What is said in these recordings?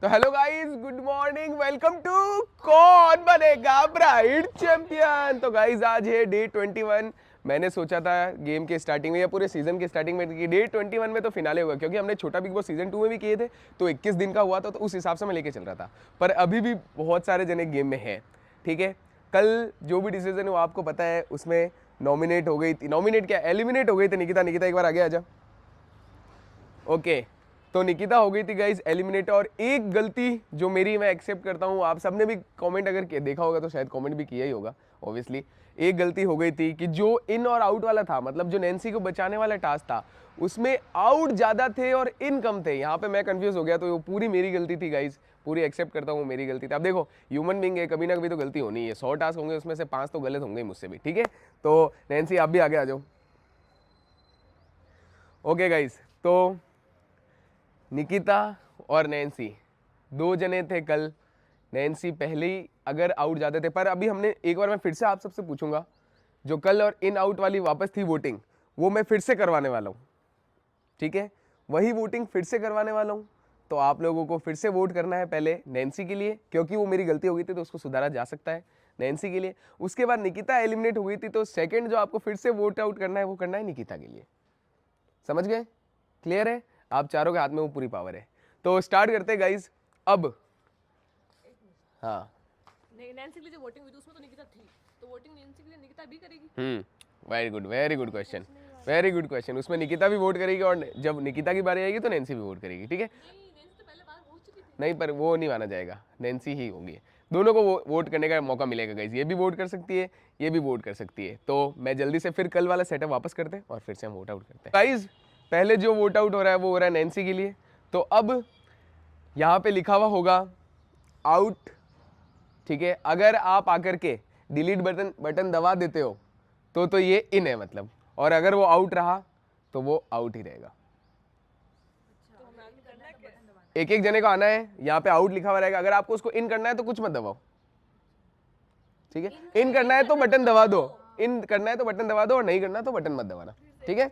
तो hello guys, good morning, welcome to कौन बनेगा ब्राइड चैंपियन। तो गाइस आज है डे 21। मैंने सोचा था गेम के स्टार्टिंग में या पूरे सीजन के स्टार्टिंग में कि डे 21 में तो फिनाले होगा, क्योंकि हमने छोटा बिग बॉस सीजन 2 में भी किए थे तो 21 दिन का हुआ था, तो उस हिसाब से मैं लेके चल रहा था। पर अभी भी बहुत सारे जने गेम में हैं, ठीक है। कल जो भी डिसीजन है वो आपको पता है, उसमें नॉमिनेट हो गई थी, नॉमिनेट क्या एलिमिनेट हो गई थी निकिता। निकिता एक बार आगे आ जा। ओके, तो निकिता हो गई थी गाइज एलिमिनेट। और एक गलती जो मेरी, मैं एक्सेप्ट करता हूँ, आप सबने भी कमेंट अगर देखा होगा तो शायद कमेंट भी किया ही होगा ऑब्वियसली। एक गलती हो गई थी कि जो इन और आउट वाला था, मतलब जो नैन्सी को बचाने वाला टास्क था, उसमें आउट ज़्यादा थे और इन कम थे। यहाँ पे मैं कंफ्यूज हो गया, तो वो पूरी मेरी गलती थी गाइज, पूरी एक्सेप्ट करता हूँ मेरी गलती थी। अब देखो, ह्यूमन बीइंग है, कभी ना कभी तो गलती होनी है। 100 टास्क होंगे, उसमें से 5 तो गलत होंगे मुझसे भी, ठीक है। तो नैन्सी आप भी आगे आ जाओ। ओके गाइज, तो निकिता और नैन्सी दो जने थे कल। नैन्सी पहले ही अगर आउट जाते थे, पर अभी हमने एक बार, मैं फिर से आप सबसे पूछूंगा, जो कल और इन आउट वाली वापस थी वोटिंग, वो मैं फिर से करवाने वाला हूँ, ठीक है। वही वोटिंग फिर से करवाने वाला हूँ। तो आप लोगों को फिर से वोट करना है, पहले नैन्सी के लिए, क्योंकि वो मेरी गलती हो गई थी तो उसको सुधारा जा सकता है, नैन्सी के लिए। उसके बाद निकिता एलिमिनेट हो गई थी, तो सेकंड जो आपको फिर से वोट आउट करना है वो करना है निकिता के लिए। समझ गए? क्लियर है? आप चारों के हाथ में वो पूरी पावर है। तो स्टार्ट करते हैं गाइज अब। हाँ, नैन्सी के लिए जो वोटिंग हुई थी उसमें तो निकिता थी, तो वोटिंग नैन्सी के लिए निकिता भी करेगी। Very good question, very good question. उसमें निकिता भी वोट करेगी और जब निकिता की बारी आएगी तो नैन्सी भी वोट करेगी, ठीक है। नहीं, नैन्सी तो पहले बार हो चुकी थी। नहीं, पर वो नहीं माना जाएगा, नैन्सी ही होगी। दोनों को वोट करने का मौका मिलेगा गाइज, ये भी वोट कर सकती है, ये भी वोट कर सकती है। तो मैं जल्दी से फिर कल वाला सेटअप वापस करते हैं और फिर से हम वोट आउट करते हैं गाइज। पहले जो वोट आउट हो रहा है वो हो रहा है नैन्सी के लिए। तो अब यहाँ पे लिखा हुआ होगा आउट, ठीक है। अगर आप आकर के डिलीट बटन दबा देते हो तो ये इन है मतलब, और अगर वो आउट रहा तो वो आउट ही रहेगा। एक एक जने को आना है, यहाँ पे आउट लिखा हुआ रहेगा। अगर आपको उसको इन करना है तो कुछ मत दबाओ, ठीक है। इन करना है तो बटन दबा दो, इन करना है तो बटन दबा दो, और नहीं करना तो बटन मत दबाना, ठीक है।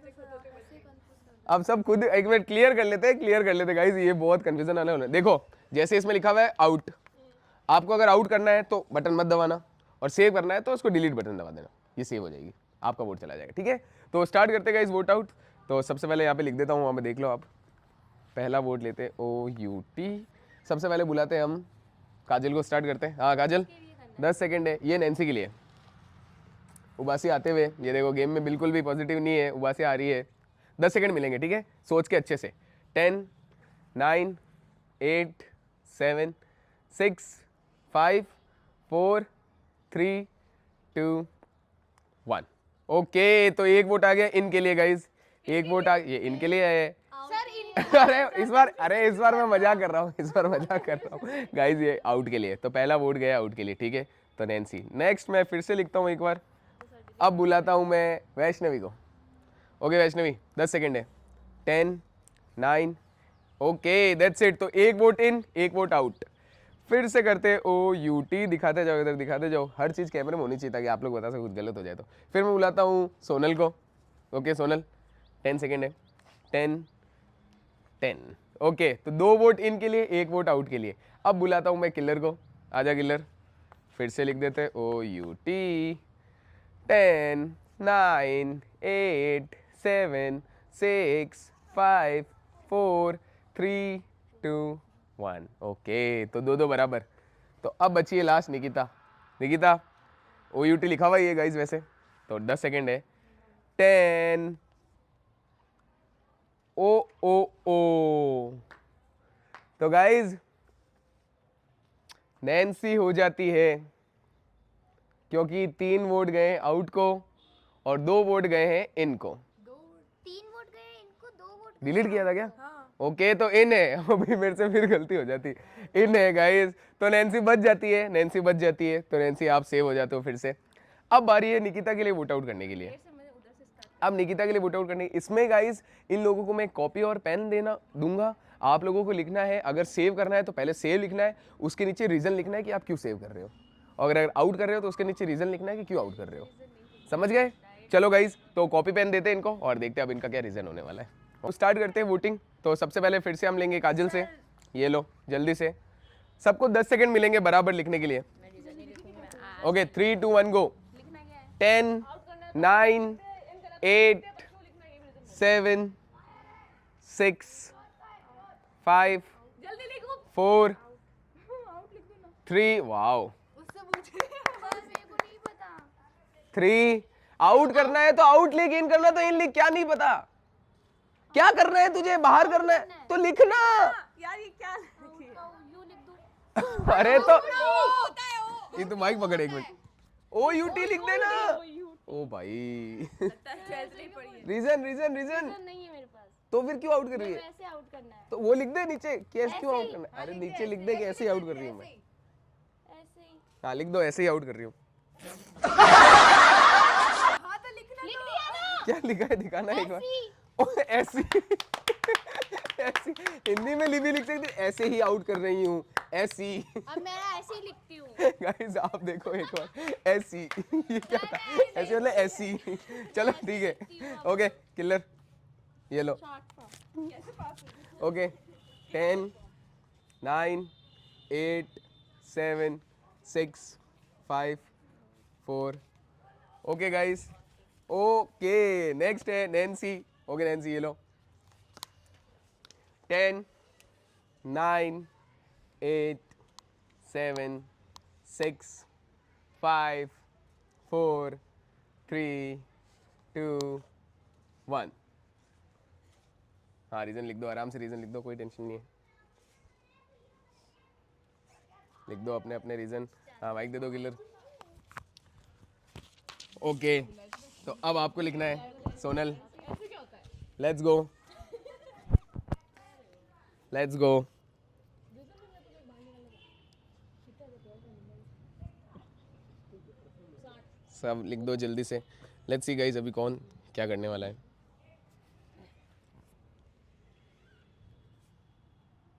अब सब खुद एक मिनट क्लियर कर लेते हैं, क्लियर कर लेते गाइस, ये बहुत कंफ्यूजन आने वाला है। देखो, जैसे इसमें लिखा हुआ है आउट, आपको अगर आउट करना है तो बटन मत दबाना, और सेव करना है तो उसको डिलीट बटन दबा देना, ये सेव हो जाएगी, आपका वोट चला जाएगा, ठीक है। तो स्टार्ट करते गाइस वोट आउट। तो सबसे पहले यहाँ पे लिख देता हूँ, वहाँ पे देख लो आप। पहला वोट लेते OUT। सबसे पहले बुलाते हैं हम काजल को, स्टार्ट करते हैं। हाँ काजल, 10 सेकेंड है। ये नैन्सी के लिए। उबासी आते हुए, ये देखो गेम में बिल्कुल भी पॉजिटिव नहीं है, उबासी आ रही है। 10 सेकेंड मिलेंगे, ठीक है, सोच के अच्छे से। 10, 9, 8, 7, 6, 5, 4, 3, 2, 1। ओके, तो एक वोट आ गया इनके लिए गाइज, एक वोट आ, ये इनके लिए है। अरे इस बार मैं मजाक कर रहा हूँ, इस बार मजाक कर रहा हूँ गाइज, ये आउट के लिए। तो पहला वोट गया आउट के लिए, ठीक है। तो नैन्सी। नेक्स्ट मैं फिर से लिखता हूँ एक बार, अब बुलाता हूँ मैं वैष्णवी को। ओके वैष्णवी, 10 सेकेंड है। 10, 9, ओके दैट्स इट। तो एक वोट इन, एक वोट आउट। फिर से करते OUT, दिखाते जाओ इधर, दिखाते जाओ। हर चीज़ कैमरे में होनी चाहिए ताकि आप लोग बता सको कुछ गलत हो जाए तो। फिर मैं बुलाता हूँ सोनल को। ओके सोनल, 10 सेकेंड है। 10, 10, ओके। तो 2 वोट इन के लिए, 1 वोट आउट के लिए। अब बुलाता हूँ मैं किलर को। आजा किलर, फिर से लिख देते OUT। 10, 9, 8, 7, 6, 5, 4, 3, 2, 1। ओके, तो 2-2 बराबर। तो अब बची है लास्ट निकिता। निकिता, OUT लिखा हुआ ही है गाइज वैसे, तो 10 सेकेंड है। 10, ओ। तो गाइज नैन्सी हो जाती है, क्योंकि 3 वोट गए आउट को और 2 वोट गए हैं इनको। 3 वोट गए इनको, 2 वोट डिलीट किया था क्या? हाँ। ओके, तो इन है। अभी मेरे से फिर गलती हो जाती, इन है गाइस। तो नैन्सी बच जाती है, नैन्सी बच जाती है। तो नैन्सी आप सेव हो जाते हो फिर से। अब बारी है निकिता के लिए वोट आउट करने के लिए। अब निकिता के लिए वोट आउट करने, इसमें गाइस इन लोगों को मैं कॉपी और पेन देना दूंगा। आप लोगों को लिखना है, अगर सेव करना है तो पहले सेव लिखना है, उसके नीचे रीजन लिखना है कि आप क्यों सेव कर रहे हो, और अगर आउट कर रहे हो तो उसके नीचे रीजन लिखना है कि क्यों आउट कर रहे हो। समझ गए? चलो गाइस, तो कॉपी पेन देते हैं इनको और देखते हैं अब इनका क्या रीजन होने वाला है। तो स्टार्ट करते हैं वोटिंग। तो सबसे पहले फिर से हम लेंगे काजल से। ये लो जल्दी से, सबको 10 सेकंड मिलेंगे बराबर लिखने के लिए। मैं रीजन नहीं लिखूंगी मैं ओके 3 2 1 गो। लिखना क्या है 10 9 8 7 6 5 जल्दी लिखो 4 आउट लिख दो ना 3 वाओ उससे पूछे बस मेरे को नहीं पता 3 आउट करना है तो आउट लिख, इन करना तो इन लिख। क्या नहीं पता, क्या करना है तुझे, बाहर करना है तो लिखना। यार ये क्या लिखी है यू लिख दो अरे तो होता है वो ये तो माइक पकड़ एक मिनट, ओ यू टी लिख देना। ओ भाई नहीं पड़ी है रीजन रीजन रीजन नहीं है मेरे पास तो फिर क्यों आउट कर रही है? ऐसे आउट करना है तो वो लिख दे नीचे, कैसे क्यों आउट करना है? अरे नीचे लिख दे कि ऐसे ही आउट कर रही हूँ मैं। ऐसे ही हाँ लिख दो ऐसे ही आउट कर रही हूँ। हाँ तो लिखना लिख दिया ना क्या लिखा है दिखाना एक बार। ओ, ऐसी ऐसी हिंदी में भी लिख सकते, ऐसे ही आउट कर रही हूँ ऐसी। अब मैं ऐसे ही लिखती हूँ गाइस आप देखो एक बार, ऐसी ये क्या था, ऐसे मतलब ऐसी। चलो ठीक है ओके किलर ये लो। Okay 10 9 8 7 6 5 4 okay guys okay next है नैन्सी। ओके नैन्सी ये लो 10 9 8 7 6 5 4 3 2 1 हाँ रीजन लिख दो, आराम से रीजन लिख दो, कोई टेंशन नहीं है। लिख दो अपने अपने रीजन। हाँ माइक दे दो किलर। ओके तो अब आपको लिखना है Sonal. Let's go let's go. सब लिख दो जल्दी से। लेट्स सी गाइस अभी कौन क्या करने वाला है।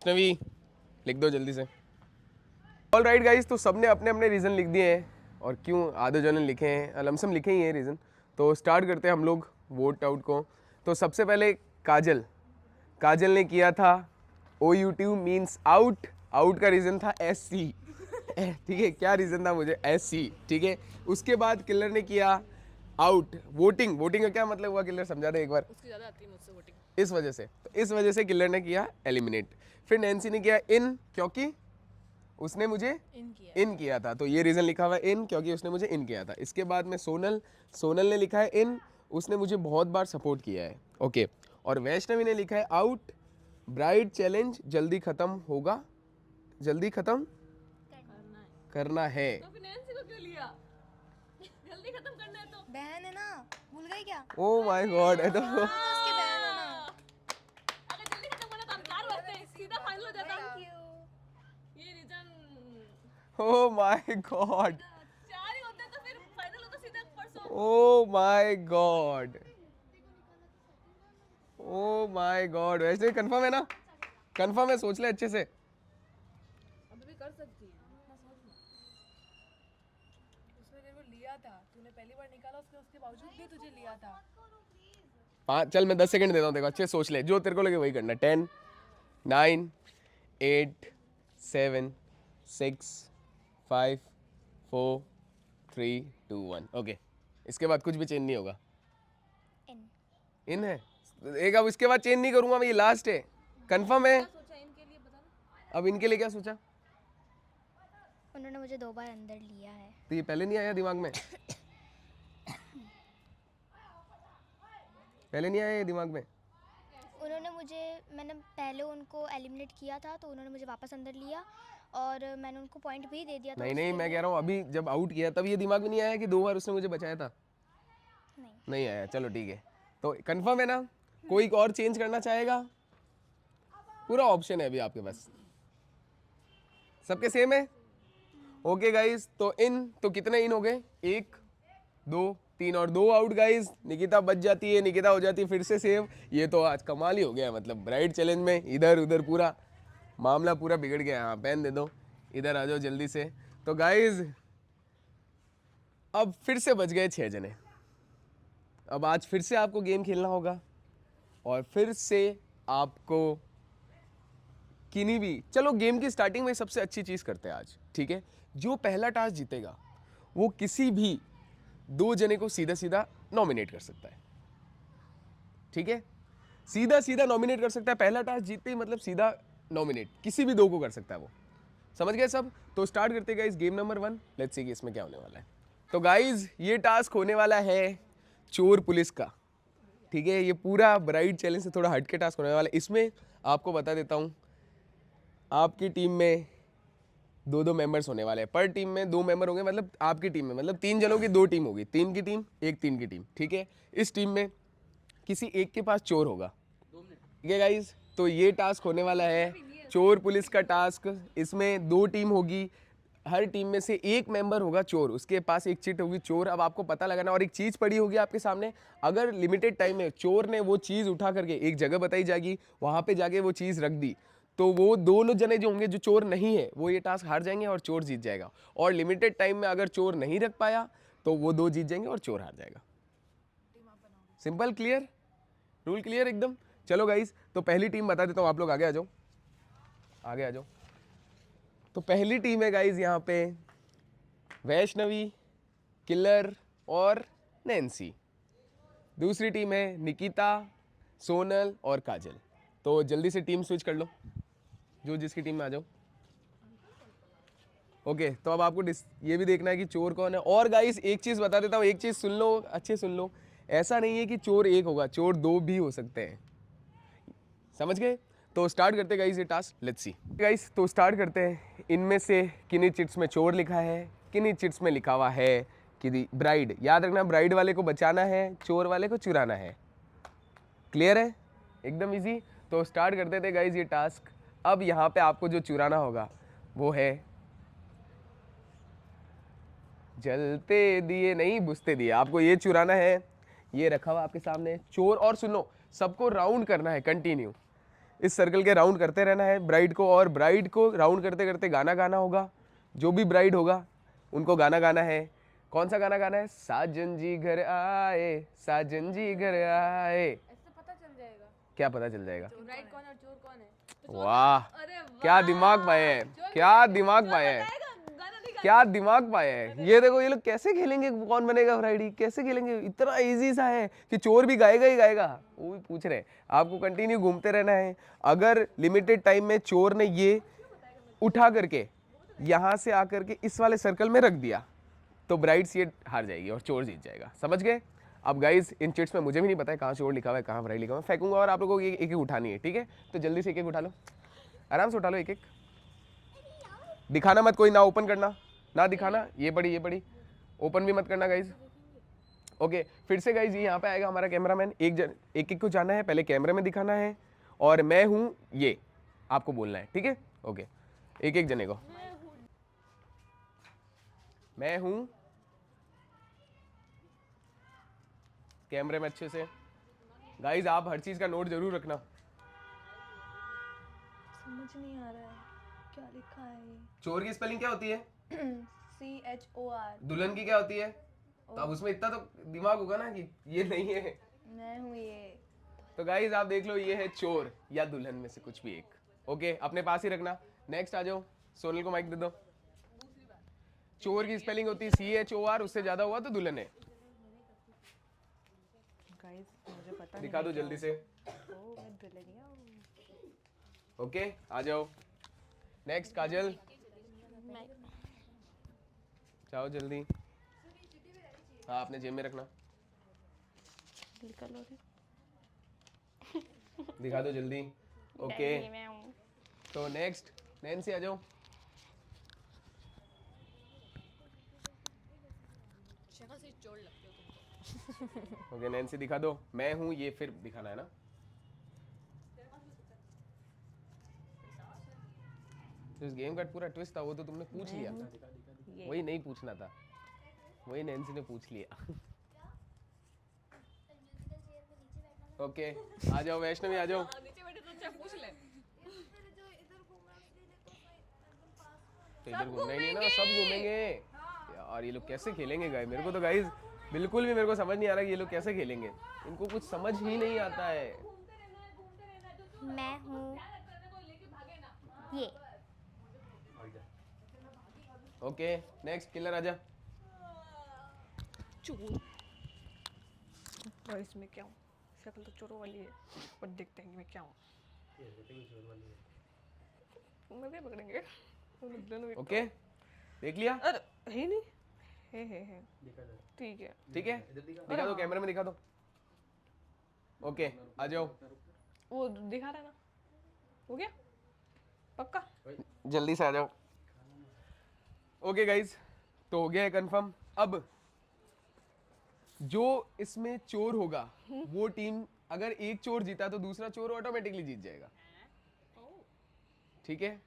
नवी लिख दो जल्दी से। ऑल राइट गाइस तो सबने अपने अपने रीज़न लिख दिए हैं, और क्यों आधे जनन लिखे हैं, लमसम लिखे ही हैं रीज़न। तो स्टार्ट करते हैं हम लोग वोट आउट को। तो सबसे पहले काजल, काजल ने किया था OUT मीन्स आउट। आउट का रीज़न था SC ठीक है, क्या रीज़न था मुझे SC ठीक है। उसके बाद किलर ने किया आउट। वोटिंग, वोटिंग का क्या मतलब हुआ किलर समझा दे एक बार। उसकी ज्यादा आती है मुझसे वोटिंग इस वजह से, तो इस वजह से किलर ने किया एलिमिनेट। फिर नैन्सी ने किया इन, क्योंकि उसने मुझे इन किया था, तो ये रीज़न लिखा हुआ है इन, क्योंकि उसने मुझे इन किया था। इसके बाद में सोनल, सोनल ने लिखा है इन, उसने मुझे बहुत बार सपोर्ट किया है ओके। और वैष्णवी ने लिखा है आउट, ब्राइड चैलेंज जल्दी ख़त्म होगा, जल्दी ख़त्म करना है। तो फिर नैन्सी को क्यों लिया जल्दी खत्म करना है तो बहन है ना, भूल गई क्या? ओ माय गॉड है तो उसकी बहन है ना। अगर जल्दी खत्म करना तो हम 4 बजते सीधा फाइनल हो जाता ये रीजन ओ माय गॉड, 4 ही होते तो फिर फाइनल होता सीधा परसों oh my God, oh my God. वैसे कंफर्म है ना, कंफर्म है, सोच ले अच्छे से। अभी भी कर सकती है उसने तेरे को लिया था, तूने पहली बार निकाला उसके बावजूद भी तुझे लिया था। पाँच, चल मैं 10 सेकंड देता हूँ, देखो अच्छे से सोच ले, जो तेरे को लगे वही करना। 10 9 8 7 6 5 4 3 2 1 ओके। इसके बाद कुछ भी चेंज नहीं होगा। इन है एक, अब इसके बाद चेंज नहीं करूंगा मैं, ये लास्ट है। कंफर्म है। सोचा इनके लिए बता ना अब इनके लिए क्या सोचा? उन्होंने मुझे 2 बार अंदर लिया है। तो ये पहले नहीं आया दिमाग में? पहले नहीं आया ये दिमाग में? उन्होंने मुझे, मैंने पहले उनको एलिमिनेट किया था तो उन्होंने मुझे वापस अंदर लिया और मैंने उनको पॉइंट भी दे दिया था। नहीं नहीं, मैं कह रहा हूँ अभी जब आउट किया तब ये दिमाग में नहीं आया कि 2 बार उसने मुझे बचाया था? नहीं। नहीं आया, चलो ठीक है। तो कंफर्म है ना? कोई और चेंज करना चाहेगा? पूरा ऑप्शन है अभी आपके पास, सबके सेम है। ओके गाइस, तो इन तो कितने इन हो गए? 1 2 3 और 2 आउट गाइस। निकिता बच जाती है, निकिता हो जाती है फिर से सेव। ये तो आज कमाल ही हो गया, मतलब ब्राइड चैलेंज में इधर उधर पूरा मामला पूरा बिगड़ गया। हाँ पेन दे दो, इधर आ जाओ जल्दी से। तो गाइस अब फिर से बच गए 6 जने। अब आज फिर से आपको गेम खेलना होगा और फिर से आपको किन्हीं भी, चलो गेम की स्टार्टिंग में सबसे अच्छी चीज़ करते हैं आज, ठीक है। जो पहला टास्क जीतेगा वो किसी भी 2 जने को सीधा सीधा नॉमिनेट कर सकता है, ठीक है। सीधा सीधा नॉमिनेट कर सकता है, पहला टास्क जीतते ही मतलब सीधा नॉमिनेट किसी भी 2 को कर सकता है वो। समझ गए सब? तो स्टार्ट करते हैं guys game number 1। Let's see कि इसमें क्या होने वाला है। तो गाइस ये टास्क होने वाला है चोर पुलिस का, ठीक है। ये पूरा ब्राइड चैलेंज से थोड़ा हटके टास्क होने वाला है। इसमें आपको बता देता हूँ, आपकी टीम में 2 मेंबर्स होने वाले हैं। पर टीम में 2 मेंबर होंगे, मतलब आपकी टीम में मतलब 3 जनों की 2 टीम होगी, 3 की टीम 1 3 की टीम, ठीक है। इस टीम में किसी एक के पास चोर होगा, ठीक है गाइज। तो ये टास्क होने वाला है चोर पुलिस का टास्क। इसमें 2 टीम होगी, हर टीम में से एक मेंबर होगा चोर, उसके पास एक चिट होगी चोर। अब आपको पता लगाना, और एक चीज़ पड़ी होगी आपके सामने। अगर लिमिटेड टाइम में चोर ने वो चीज़ उठा करके एक जगह बताई जाएगी, वहाँ पे जाके वो चीज़ रख दी, तो वो दोनों जने जो होंगे जो चोर नहीं है वो ये टास्क हार जाएंगे और चोर जीत जाएगा। और लिमिटेड टाइम में अगर चोर नहीं रख पाया तो वो 2 जीत जाएंगे और चोर हार जाएगा। सिंपल, क्लियर, रूल क्लियर एकदम। चलो गाइस, तो पहली टीम बता देता हूँ, आप लोग आगे आ जाओ, आगे आ जाओ। तो पहली टीम है गाइस यहाँ पे वैष्णवी, किलर और नैन्सी। दूसरी टीम है निकिता, सोनल और काजल। तो जल्दी से टीम स्विच कर लो, जो जिसकी टीम में आ जाओ। ओके, तो अब आपको ये भी देखना है कि चोर कौन है। और गाइस एक चीज़ बता देता हूँ, एक चीज़ सुन लो, अच्छे सुन लो। ऐसा नहीं है कि चोर एक होगा, चोर 2 भी हो सकते हैं, समझ गए? तो स्टार्ट करते हैं गाइस ये टास्क, लेट्स सी गाइस। तो स्टार्ट करते हैं। इनमें से किन्हीं चिट्स में चोर लिखा है, किन्हीं चिट्स में लिखा हुआ है कि ब्राइड। याद रखना, ब्राइड वाले को बचाना है, चोर वाले को चुराना है। क्लियर है? एकदम इजी। तो स्टार्ट करते थे गाइस ये टास्क। अब यहाँ पे आपको जो चुराना होगा वो है जलते दिए नहीं बुझते दिए। आपको ये चुराना है, ये रखा हुआ आपके सामने चोर। और सुनो, सबको राउंड करना है कंटिन्यू, इस सर्कल के राउंड करते रहना है ब्राइड को। और ब्राइड को राउंड करते करते गाना गाना होगा। जो भी ब्राइड होगा उनको गाना गाना है। कौन सा गाना गाना है? साजन जी घर आए, साजन जी घर आए। ऐसे पता चल जाएगा क्या पता चल जाएगा? राइट कौन है और चोर कौन है। वाह, अरे वाह, क्या दिमाग पाए हैं, क्या दिमाग पाए हैं, गाना नहीं क्या दिमाग पाया है। ये देखो ये लोग कैसे खेलेंगे, कौन बनेगा ब्राइड, कैसे खेलेंगे। इतना इजी सा है कि चोर भी गाएगा ही गाएगा। वो भी पूछ रहे हैं, आपको कंटिन्यू घूमते रहना है। अगर लिमिटेड टाइम में चोर ने ये उठा करके यहाँ से आकर के इस वाले सर्कल में रख दिया तो ब्राइड्स ये हार जाएगी और चोर जीत जाएगा। समझ गए? अब गाइस इन चिट्स में मुझे भी नहीं पता है कहाँ चोर लिखा हुआ है कहाँ ब्राइड लिखा हुआ है, फेंकूंगा और आप लोगों को एक एक उठानी है, ठीक है। तो जल्दी से एक एक उठा लो, आराम से उठा लो एक एक। दिखाना मत कोई, ना ओपन करना, ना दिखाना। ये पड़ी ओपन भी मत करना गाइज। ओके, फिर से गाइज यहाँ पे आएगा हमारा कैमरामैन। एक एक को जाना है, पहले कैमरे में दिखाना है और मैं हूँ ये आपको बोलना है, ठीक है। ओके, एक एक जने को, मैं हूँ कैमरे में अच्छे से। गाइज आप हर चीज का नोट जरूर रखना। समझ नहीं आ रहा है क्या लिखा है ये। चोर की स्पेलिंग क्या होती है? CHOR। दुल्हन की क्या होती है? तो अब उसमें इतना तो दिमाग होगा ना कि ये नहीं है। मैं हूँ ये। तो गाइज आप देख लो, ये है चोर या दुल्हन में से कुछ भी एक। ओके, अपने पास ही रखना। नेक्स्ट आ जाओ, सोनल को माइक दे दो। चोर की स्पेलिंग होती है CHOR, उससे ज्यादा हुआ तो दुल्हन है। गाइस मुझे पता दिखा दो जल्दी से। मैं दुल्हनिया हूँ। ओके, आ जाओ। नेक्स्ट काजल, जाओ जल्दी। हाँ, अपने जेब में रखना। निकलो रे। दिखा दो जल्दी। ओके, तो नेक्स्ट नैन्सी आ जाओ। ओके नैन्सी दिखा दो, मैं हूँ ये, फिर दिखाना है ना। तो इस गेम का पूरा ट्विस्ट था वो तो तुमने पूछ लिया था, वही नहीं पूछना था, वही नैन्सी ने पूछ लिया। ओके, आ जाओ वैष्णवी, आ जाओ। नीचे बैठे तो अच्छा पूछ ले। तो इधर घूमना ही नहीं ना, सब घूमेंगे यार। ये लोग कैसे खेलेंगे गाइस? मेरे को तो गाइस बिल्कुल भी मेरे को समझ नहीं आ रहा कि ये लोग कैसे खेलेंगे। इनको कुछ समझ ही नहीं आता है। मैं हूँ ये ओके नेक्स्ट किलर आजा। चोर और इसमें क्या हूँ? शक्ल तो चोरों वाली है, पर देखते हैं कि मैं क्या हूँ। मुझे पकड़ेंगे वो लोग दोनों। ओके देख लिया? अरे है नहीं, है ठीक है। ठीक है दिखा दो, कैमरे में दिखा दो। ओके आ जाओ, वो दिखा रहा है ना, हो गया पक्का। जल्दी से आ जाओ। ओके गाइज, तो हो गया है कंफर्म। अब जो इसमें चोर होगा वो टीम, अगर एक चोर जीता तो दूसरा चोर ऑटोमेटिकली जीत जाएगा। ठीक है,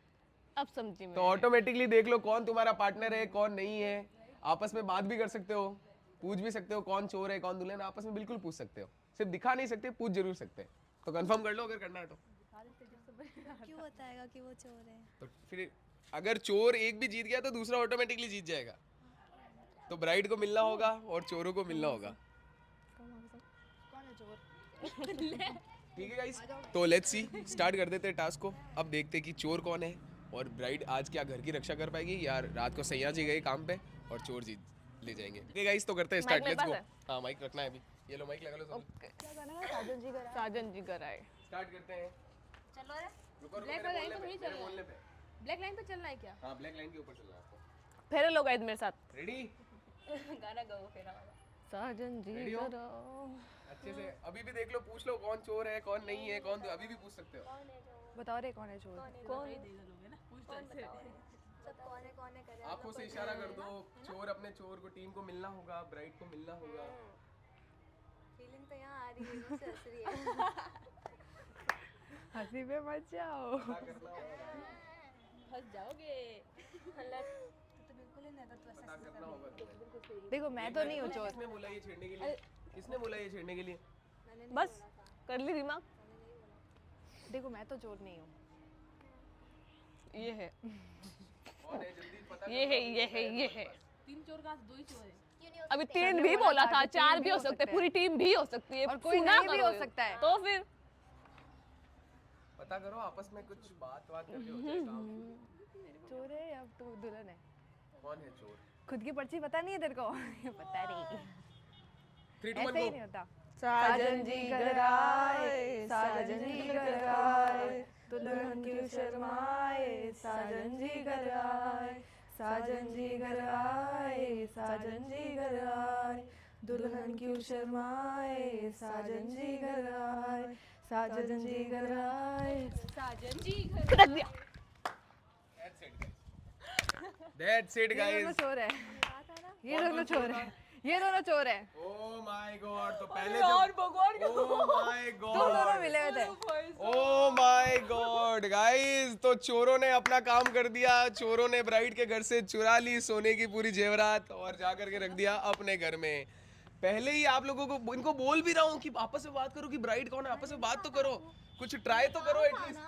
अब समझी मैं। तो ऑटोमेटिकली देख लो कौन तुम्हारा पार्टनर है कौन नहीं है। आपस में बात भी कर सकते हो, पूछ भी सकते हो कौन चोर है कौन दुल्हन, आपस में बिल्कुल पूछ सकते हो। सिर्फ दिखा नहीं सकते, पूछ जरूर सकते हैं। तो कंफर्म कर लो अगर करना है तो। क्यों बताएगा कि वो चोर है? तो फिर अगर चोर एक भी जीत गया तो दूसरा ऑटोमेटिकली जीत जाएगा। तो ब्राइड को मिलना होगा और चोरों को मिलना होगा। ठीक है गाइस, तो लेट्स सी, स्टार्ट कर देते हैं टास्क को। अब देखते हैं कि चोर कौन है और ब्राइड आज क्या घर की रक्षा कर पाएगी या रात को सैया जी गए काम पे और चोर जीत ले जाएंगे। ठीक गाइस, तो करते हैं स्टार्ट। माइक लेट्स मेरे गो। पास हाँ माइक रखना है अभी, ये लो माइक लगा लो सब। साजन जी घर आए। स्टार्ट करते हैं। चलो रे। रुको रुको, ब्लैक मेरे लाइन बोलने पे पे, नहीं मेरे बोलने पे। ब्लैक लाइन पे चलना है क्या? हाँ ब्लैक लाइन के ऊपर चलना है आपको। फेरे लोग आए मेरे साथ। रेडी? गाना गाओ फिर आवाज़। साजन जी Ready हो? घर आओ। अच्छे से अभी भी देख लो, पूछ लो कौन चोर है कौन नहीं है कौन, अभी भी पूछ सकते हो। बताओ रे कौन है चोर? कौन? सब कौन है करे। आंखों से इशारा कर दो। चोर अपने चोर को, टीम को मिलना होगा, ब्राइड को मिलना होगा। फीलिंग तो यहाँ आ रही है, मुझसे हंस रही है। हंसी पे मत जाओ। क्या करना होगा, हंस जाओगे। तो बिल्कुल ही नहीं था, तू पता करना होगा तुम्हें। देखो मैं तो नहीं हूँ चोर। किसने बोला ये छेड़ने के लिए? किसने बोला ये छेड़ने के लिए? बस कर ली दिमाग। देखो मैं तो चोर नहीं हूँ। ये है, कौन है जल्दी पता ये है, ये है, ये है। तीन चोर का दो ही चोर है। अभी 3 भी बोला था, 4 भी हो सकते हैं, पूरी टीम भी हो सकती है, और कोई सुना नहीं भी करो हो ये। सकता है। तो फिर पता करो आपस में, कुछ बात करके हो जाए काम। चोर है या तो दुल्हन है? कौन है चोर? खुद की पर्ची पता नहीं है तेरे को? पता नहीं, 3 2 ऐसे 1 ही गो। नहीं होता। साजन जी घर आए, साजन जी घर आए, दुल्हन क्यों शर्माए, साजन जी घर आए, साजन जी घर आए, साजन जी घर आए, दुल्हन क्यों शर्माए, साजन जी घर आए, साजन जी घर आए। साजन जी घर। रख दिया। That's it ये दोनों guys. चोर है, ये दोनों चोर है, ये दोनों चोर है। Oh my god, तो पहले और भगवान का Oh my तुम दोनों god. मिले हुए थे। Oh my god guys, तो चोरों ने अपना काम कर दिया। चोरों ने ब्राइड के घर से चुरा ली सोने की पूरी जेवरात और जा करके रख दिया अपने घर में। पहले ही आप लोगों को इनको बोल भी रहा हूँ कि आपस में बात करो कि ब्राइड कौन है, आपस में बात तो करो, कुछ ट्राई तो करो एटलीस्ट।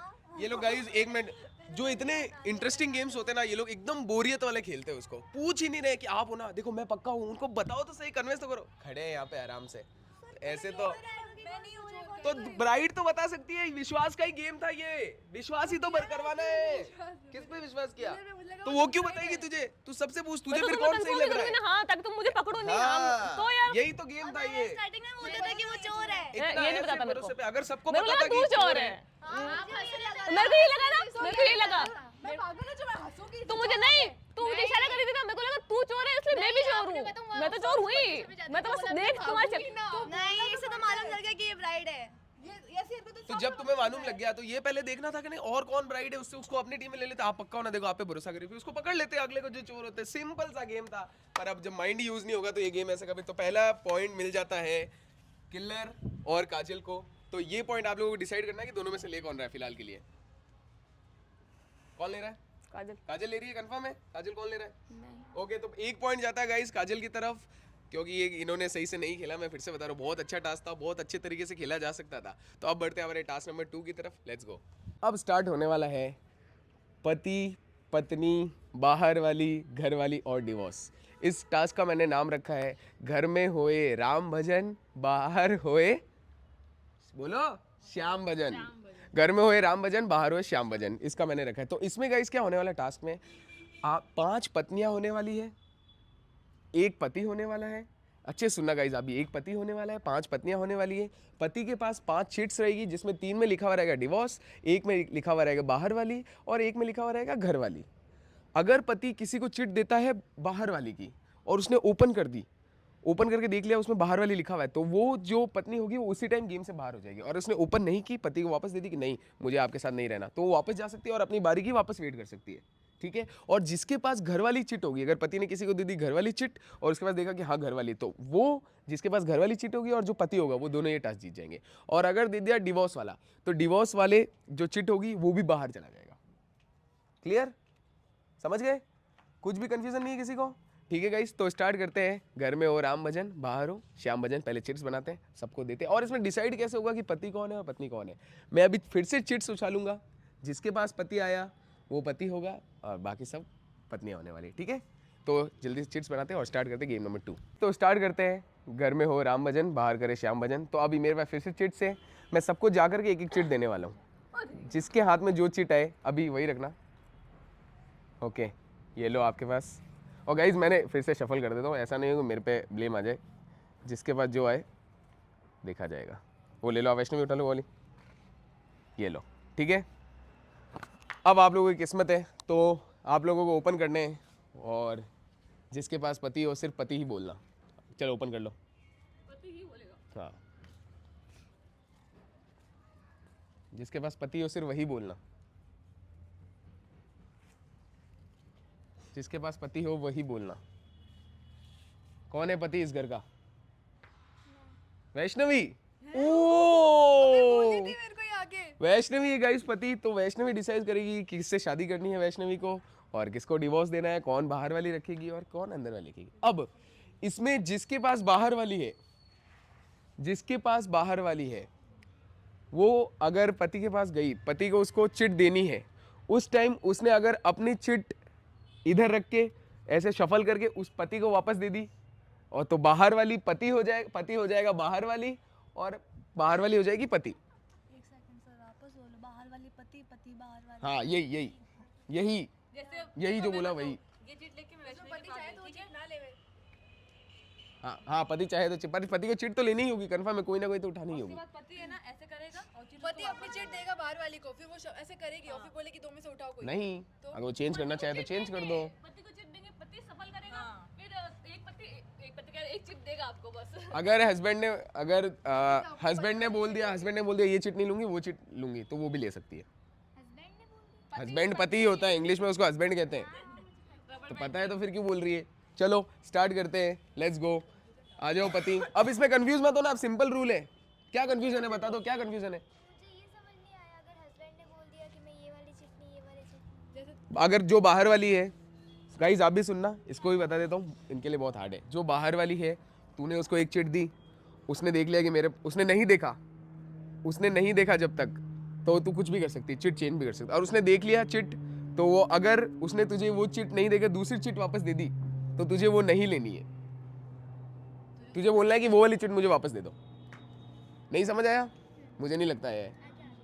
ये लोग गाइस एक मिनट, जो इतने इंटरेस्टिंग गेम्स होते हैं ना, ये लोग एकदम बोरियत वाले खेलते हैं। उसको पूछ ही नहीं रहे कि आप हो ना, देखो मैं पक्का हूँ, उनको बताओ तो सही, कन्विंस तो करो। खड़े हैं यहाँ पे आराम से, ऐसे तो ब्राइड तो बता सकती है। विश्वास का ही गेम था ये, विश्वास ही तो करवाना है। किस पे विश्वास किया? तो वो क्यों बताएगी तुझे? तू सबसे पूछ, तुझे फिर कौन सही लग रहा है? हाँ, ताकि तुम मुझे पकड़ो नहीं। हाँ, तो यार यही तो गेम था ये। स्टार्टिंग में बोलते थे कि वो चोर है। इतना ये नहीं ऐसे पता था मेरे भरोसे को। पे, अगर सबको मेरे को पता लगा था तू कि चोर है। मेरे को ये लगा ना, मेरे को ये लगा। मैं पागल हूँ जो मैं हंसूंगी। तू मुझे नहीं, तू मुझे इशारा कर रही थी ना, मेरे को लगा तू चोर है, इसलिए मैं भी चोर हूँ। मैं तो चोर हुई, मैं तो बस देख तुम्हारे नहीं, इसे तो मालूम लग गया कि ये ब्राइड है। ये सिर पे तो जब तुम्हें मालूम लग गया तो ये पहले देखना था कि नहीं और कौन ब्राइड है, उससे उसको अपनी टीम में ले लेते। आप पक्का होना, देखो आप पे भरोसा करिए, फिर उसको पकड़ लेते अगले को जो चोर होते। सिंपल सा गेम था, पर अब जब माइंड यूज नहीं होगा तो ये गेम ऐसे कभी। तो पहला पॉइंट मिल जाता है किलर और काजल को। तो ये पॉइंट आप लोगों को डिसाइड करना है कि दोनों में से ले कौन रहा है फिलहाल के लिए। कौन ले रहा है? काजल। काजल ले रही है, कंफर्म है? काजल कौन ले रहा है? ओके, तो 1 पॉइंट जाता है गाइस काजल की तरफ, क्योंकि ये इन्होंने सही से नहीं खेला। मैं फिर से बता रहा हूँ, बहुत अच्छा टास्क था, बहुत अच्छे तरीके से खेला जा सकता था। तो अब बढ़ते हैं हमारे टास्क नंबर 2 की तरफ। Let's go. अब स्टार्ट होने वाला है पति पत्नी, बाहर वाली, घर वाली और डिवोर्स। इस टास्क का मैंने नाम रखा है घर में होए राम भजन, बाहर होए बोलो श्याम भजन। घर में होए राम भजन, बाहर होए श्याम भजन, इसका मैंने रखा है। तो इसमें गाइस क्या होने वाला है टास्क में, आप 5 पत्नियां होने वाली है, एक पति होने वाला है। अच्छे सुनना गाइस, अभी एक पति होने वाला है, 5 पत्नियां होने वाली है। पति के पास 5 चिट्स रहेगी, जिसमें 3 में लिखा हुआ रहेगा डिवोर्स, एक में लिखा हुआ रहेगा बाहर वाली, और एक में लिखा हुआ रहेगा घर वाली। अगर पति किसी को चिट देता है बाहर वाली की और उसने ओपन कर दी, ओपन करके देख लिया उसमें बाहर वाली लिखा हुआ है, तो वो जो पत्नी होगी वो उसी टाइम गेम से बाहर हो जाएगी। और उसने ओपन नहीं की, पति को वापस दे दी कि नहीं मुझे आपके साथ नहीं रहना, तो वो वापस जा सकती है और अपनी बारी की वापस वेट कर सकती है। ठीक है। और जिसके पास घर वाली चिट होगी, अगर पति ने किसी को दे दी घर वाली चिट और उसके पास देखा कि हाँ घर वाली, तो वो जिसके पास घर वाली चिट होगी और जो पति होगा वो दोनों ये टास्क जीत जाएंगे। और अगर दे दिया डिवोर्स वाला, तो डिवोर्स वाले जो चिट होगी वो भी बाहर चला जाएगा। क्लियर, समझ गए? कुछ भी कंफ्यूजन नहीं है किसी को? ठीक है गाइस, तो स्टार्ट करते हैं। घर में हो राम भजन, बाहर हो श्याम भजन। पहले चिट्स बनाते हैं, सबको देते हैं। और इसमें डिसाइड कैसे होगा कि पति कौन है और पत्नी कौन है? मैं अभी फिर से चिट्स उछालूंगा, जिसके पास पति आया वो पति होगा और बाकी सब पत्नियां होने वाली। ठीक है, तो जल्दी से चिट्स बनाते हैं और स्टार्ट करते हैं गेम नंबर 2। तो स्टार्ट करते हैं। घर में हो राम भजन, बाहर करे श्याम भजन। तो अभी मेरे पास फिर से चिट्स है, मैं सबको जाकर के एक एक चिट देने वाला हूँ। जिसके हाथ में जो चिट आए अभी वही रखना। ओके, ये लो आपके पास। और गाइज मैंने फिर से शफल कर देता हूँ, ऐसा नहीं हो कि मेरे पे ब्लेम आ जाए। जिसके पास जो आए देखा जाएगा। वो ले लो, आप वैष्णवी उठा लो वाली, ये लो। ठीक है, अब आप लोगों की किस्मत है, तो आप लोगों को ओपन करने हैं और जिसके पास पति हो सिर्फ पति ही बोलना। चलो ओपन कर लो। पति ही बोलेगा। हाँ, जिसके पास पति हो सिर्फ वही बोलना। जिसके पास पति हो वही बोलना। कौन है पति इस घर का? वैष्णवी। ओ, मेरे को ये आगे वैष्णवी है गाइस पति। तो वैष्णवी डिसाइड करेगी कि किससे शादी करनी है वैष्णवी को, और किसको डिवोर्स देना है, कौन बाहर वाली रखेगी और कौन अंदर वाली रखेगी। अब इसमें जिसके पास बाहर वाली है, जिसके पास बाहर वाली है, वो अगर पति के पास गई, पति को उसको चिट देनी है, उस टाइम उसने अगर अपनी चिट इधर रख के ऐसे शफल करके उस पति को वापस दे दी, और तो बाहर वाली पति हो जाएगा, पति हो जाएगा बाहर वाली, और बाहर वाली हो जाएगी पति। एक सेकंड सर, वापस बोलो। बाहर वाली पति, पति बाहर वाली। हाँ, यही यही यही जैसे यही जो बोला वही। ये चीट लेके मैं वैष्णवी पति के पास चाहे गई, तो ठीक है? चिट ना लेवे। हाँ हाँ, पति चाहे तो पति को चिट तो लेनी ही होगी, कंफर्म है, कोई ना कोई तो उठानी ही उसके होगी। बाद पति है ना ऐसे करेगा और चिट पति अपनी चिट देगा बाहर वाली को, फिर वो ऐसे करेगी और फिर बोलेगी दो में से उठाओ कोई। नहीं, अगर वो चेंज करना चाहे तो चेंज कर दो। पति को चिट देंगे, पति सफल करेगा, फिर एक पति का एक चिट देगा आपको बस। अगर हस्बैंड ने बोल दिया ये चिट नहीं लूंगी वो चिट लूंगी, तो वो भी ले सकती है। हस्बैंड पति ही होता है, इंग्लिश में उसको हस्बैंड कहते हैं। तो पता है तो फिर क्यों बोल रही है? चलो स्टार्ट करते हैं, लेट्स गो। आ जाओ पति। अब इसमें कंफ्यूज मत हो ना, अब सिंपल रूल है। क्या कंफ्यूजन है बता दो, क्या कंफ्यूजन है? मुझे ये समझ नहीं आया, अगर हस्बैंड ने बोल दिया कि मैं ये वाली चिट नहीं, ये वाली चिट नहीं। अगर जो बाहर वाली है, गाइस आप भी सुनना, इसको भी बता देता हूँ, इनके लिए बहुत हार्ड है। जो बाहर वाली है, तूने उसको एक चिट दी, उसने देख लिया कि उसने नहीं देखा जब तक, तो तू कुछ भी कर सकती है, चिट चेंज भी कर सकती है। और उसने देख लिया चिट, तो वो अगर उसने तुझे वो चिट नहीं देकर दूसरी चिट वापस दे दी, तो तुझे वो नहीं लेनी है। तुझे बोलना है कि वो वाली चिट मुझे वापस दे दो। नहीं समझ आया? मुझे नहीं लगता है।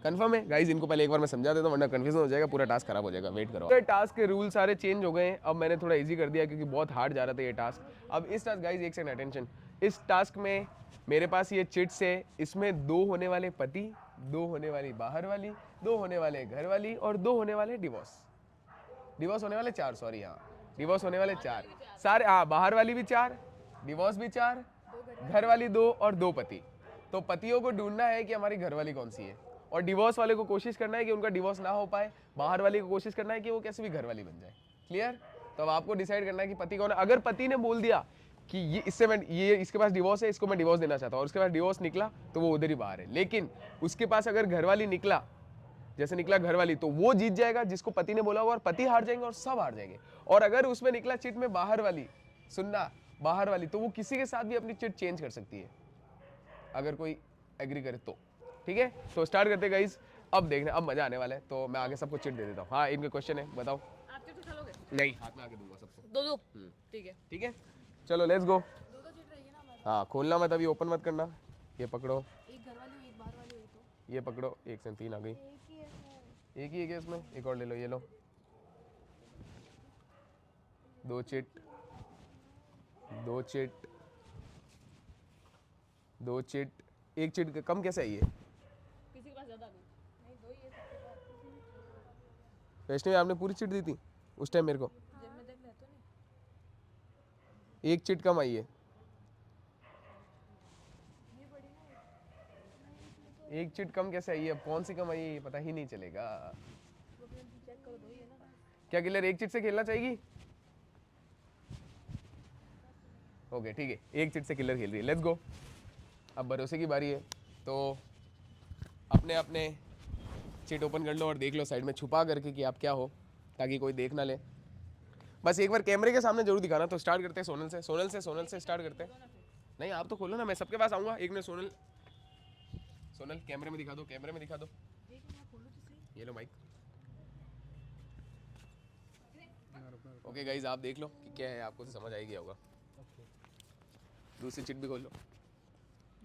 कंफर्म है गाइस? इनको पहले एक बार मैं समझा देता हूँ, वरना कंफ्यूजन हो जाएगा, पूरा टास्क खराब हो जाएगा। वेट करो। तो टास्क के रूल सारे चेंज हो गए हैं। अब मैंने थोड़ा इजी कर दिया क्योंकि बहुत हार्ड जा रहा था ये टास्क। अब इस टास्क गाइस, एक सेकंड अटेंशन, इस टास्क में मेरे पास ये चिट्स है। इसमें 2 होने वाले पति, 2 होने वाली बाहर वाली, 2 होने वाले घर वाली और 2 होने वाले डिवोर्स होने वाले 4, सॉरी, हाँ डिवोर्स होने वाले 4 सारे। हाँ, बाहर वाली भी 4, डिवोर्स भी 4, घर वाली 2 और 2 पति। तो पतियों को ढूंढना है कि हमारी घर वाली कौन सी है, और डिवोर्स वाले को कोशिश करना है कि उनका डिवोर्स ना हो पाए, बाहर वाली को कोशिश करना है कि वो कैसे भी घर वाली बन जाए। क्लियर? तो अब आपको डिसाइड करना है कि पति कौन है। अगर पति ने बोल दिया कि ये इसके पास डिवोर्स है, इसको मैं डिवोर्स देना चाहता हूँ, और उसके पास डिवोर्स निकला, तो वो उधर ही बाहर है। लेकिन उसके पास अगर घर वाली निकला, जैसे निकला घर वाली, तो वो जीत जाएगा जिसको पति ने बोला हुआ, और पति हार जाएंगे और सब हार जाएंगे। और अगर उसमें निकला चिट में बाहर वाली, सुनना, बाहर वाली, तो वो किसी के साथ भी अपनी चिट चेंज कर सकती है, अगर कोई एग्री करे तो। ठीक है, तो स्टार्ट करते गाइस। अब देखना, अब मजा आने वाला है। तो मैं आगे सबको चिट दे देता हूँ। हाँ, इनके क्वेश्चन है, बताओ। आप चिट उठा लोगे? नहीं, हाथ में आके दूंगा सबको। 2-2, ठीक है। ठीक है, चलो लेट्स गो। हाँ, खोलना मत, अभी ओपन मत करना। ये पकड़ो, एक घर वाली हुई, एक बाहर वाली हुई, तो ये पकड़ो, 1 से 3 आ गई। 1 एक ही है क्या इसमें? एक और ले लो, ये लो। 2 चिट, 2 चिट, 2 चिट। एक चिट कम कैसे आई है? किसी के पास ज्यादा नहीं। नहीं दो ही है सबके पास। वैष्णवी आपने पूरी चिट दी थी उस टाइम मेरे को? जेब में देख ले तो नहीं। एक चिट कम आई है। एक चिट कम कैसे आई है? अब कौन सी कम आई है ये पता ही नहीं चलेगा। चेक करो, दो ही है ना। क्या किलर एक चिट से खेलना चाहेगी? ओके ठीक है, एक चिट से किलर खेल रही है। Let's go. अब भरोसे की बारी है, तो अपने अपने चिट ओपन कर लो और देख लो साइड में छुपा करके कि आप क्या हो, ताकि कोई देख ना ले। बस एक बार कैमरे के सामने जरूर दिखाना। तो स्टार्ट करते हैं सोनल से। सोनल से स्टार्ट करते हैं। नहीं आप तो खोलो ना, मैं सबके पास आऊँगा। एक मिनट सोनल, सोनल कैमरे में दिखा दो, कैमरे में दिखा दो। ये लो माइक। ओके गाइज आप देख लो कि क्या है, आपको समझ आएगी होगा। दूसरी चिट भी खोल लो।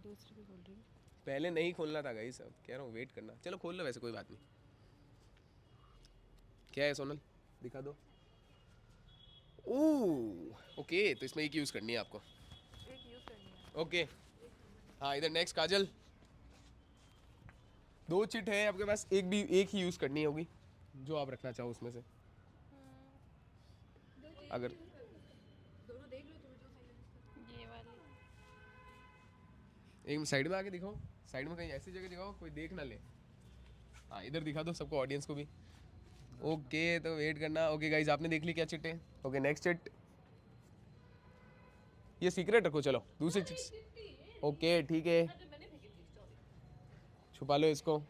दूसरी भी बोल रही हूँ। पहले नहीं खोलना था गाइस, अब कह रहा हूँ वेट करना। चलो खोल लो, वैसे कोई बात नहीं। क्या है सोनल, दिखा दो। ओह ओके, तो इसमें एक यूज़ करनी है आपको। एक यूज़ करनी है। ओके हाँ, इधर नेक्स्ट काजल। 2 चिट है आपके पास, एक ही यूज़ करनी होगी जो आप रखना चाहो उसमें से। अगर दोनों देख लो तुम्हें जो सही लगे। ये वाली। एक साइड में आके दिखाओ, साइड में कहीं ऐसी जगह दिखाओ कोई देख ना ले। हाँ इधर दिखा दो सबको, ऑडियंस को भी। ओके तो वेट करना। ओके गाइज आपने देख ली क्या चिट है? Okay next chit. ये सीक्रेट रखो। चलो दूसरी चिट। ओके ठीक है, मैंने फेंकी थी स्टोरी। छुपा लो इसको।